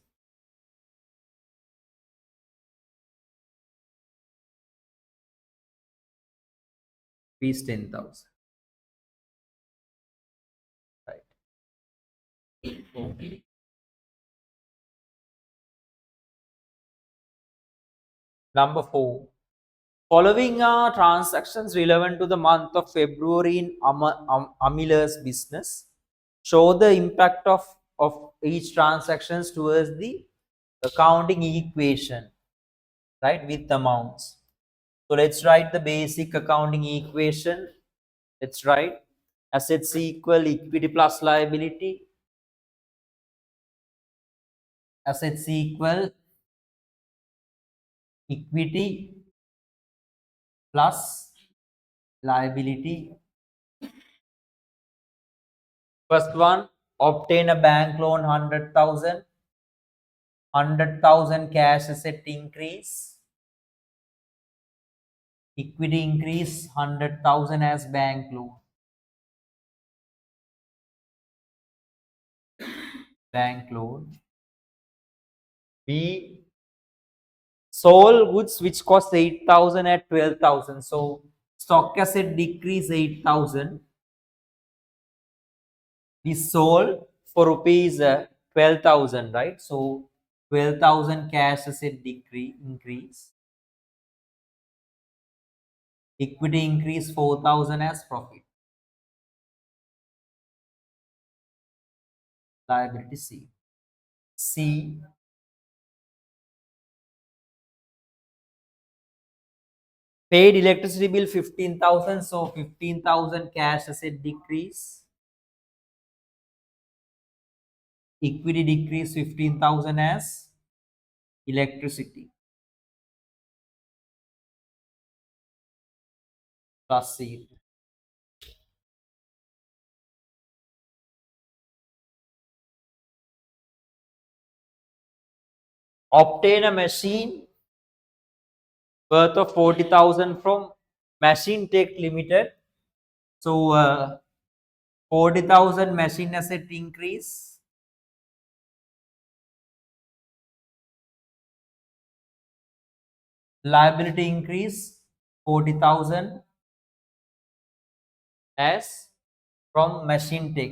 rupees 10,000. Right. Okay. Number 4. Following are transactions relevant to the month of February in Amila's business. Show the impact of each transactions towards the accounting equation, right, with amounts. So let's write the basic accounting equation. Let's write assets equal equity plus liability. Assets equal equity plus liability. First one, obtain a bank loan 100,000. 100,000 cash asset increase. Equity increase 100,000 as bank loan. Bank loan. B, sold goods which cost 8,000 at 12,000. So stock asset decrease 8,000. We sold for rupees 12,000, right? So 12,000 cash asset decrease increase. Equity increase 4,000 as profit. Liability C. C, paid electricity bill 15,000. So 15,000 cash asset decrease. Equity decrease 15,000 as electricity plus C. obtain a machine worth of 40,000 from Machine Tech Limited. So 40,000 machine asset increase. Liability increase 40,000 as from Machine Tech.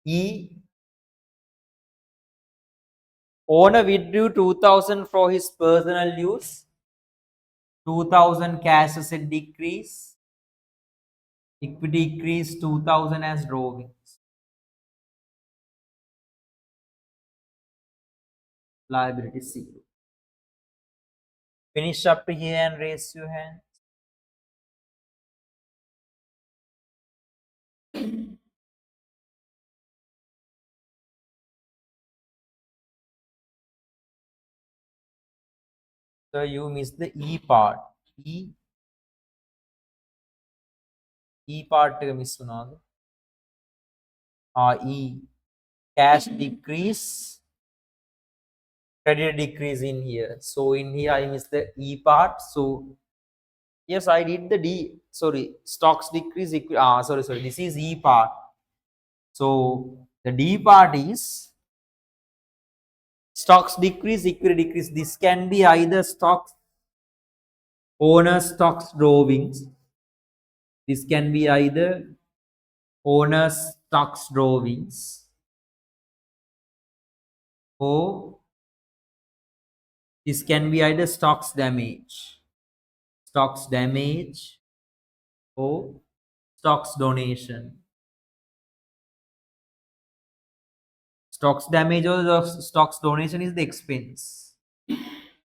E. Owner withdrew 2,000 for his personal use. 2,000 cash asset decrease. Equity increase 2,000 as drawings. Liability 0. Finish up to here and raise your hand. So you missed the E part. E part miss unadu. E. Cash decrease, credit decrease in here. So in here I missed the E part. So yes, I did the D. Sorry, stocks decrease. Sorry. This is E part. So the D part is stocks decrease, equity decrease. This can be either stocks, owner stocks drawings. This can be either owner stocks drawings or this can be either stocks damage or stocks donation. Stocks damage or the stocks donation is the expense.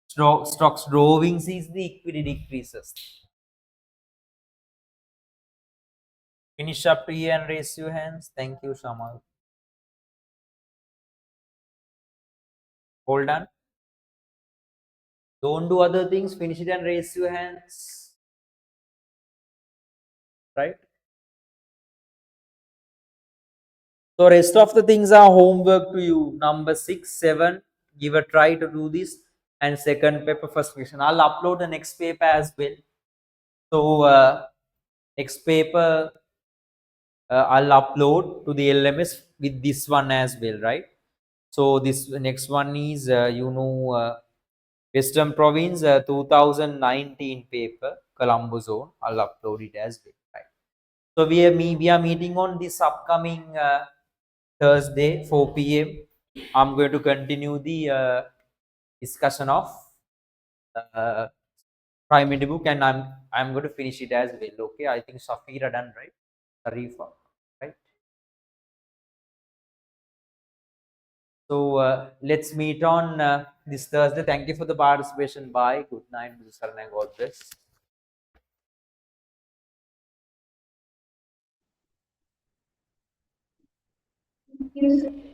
Stocks drawings is the equity decreases. Finish up to here and raise your hands. Thank you, Shamal. Hold on. Don't do other things. Finish it and raise your hands. Right? So rest of the things are homework to you. Number 6, 7. Give a try to do this. And second paper, first question. I'll upload the next paper as well. So next paper I'll upload to the LMS with this one as well, right? So this next one is Western Province 2019 paper, Colombo zone. I'll upload it as well, right? So we are meeting on this upcoming Thursday 4 p.m. I'm going to continue the discussion of primary book, and I'm going to finish it as well. Okay, I think Safira done, right? Tarifa, right? So let's meet on this Thursday. Thank you for the participation. Bye. Good night, Mr. Sarana. God bless. Thank you.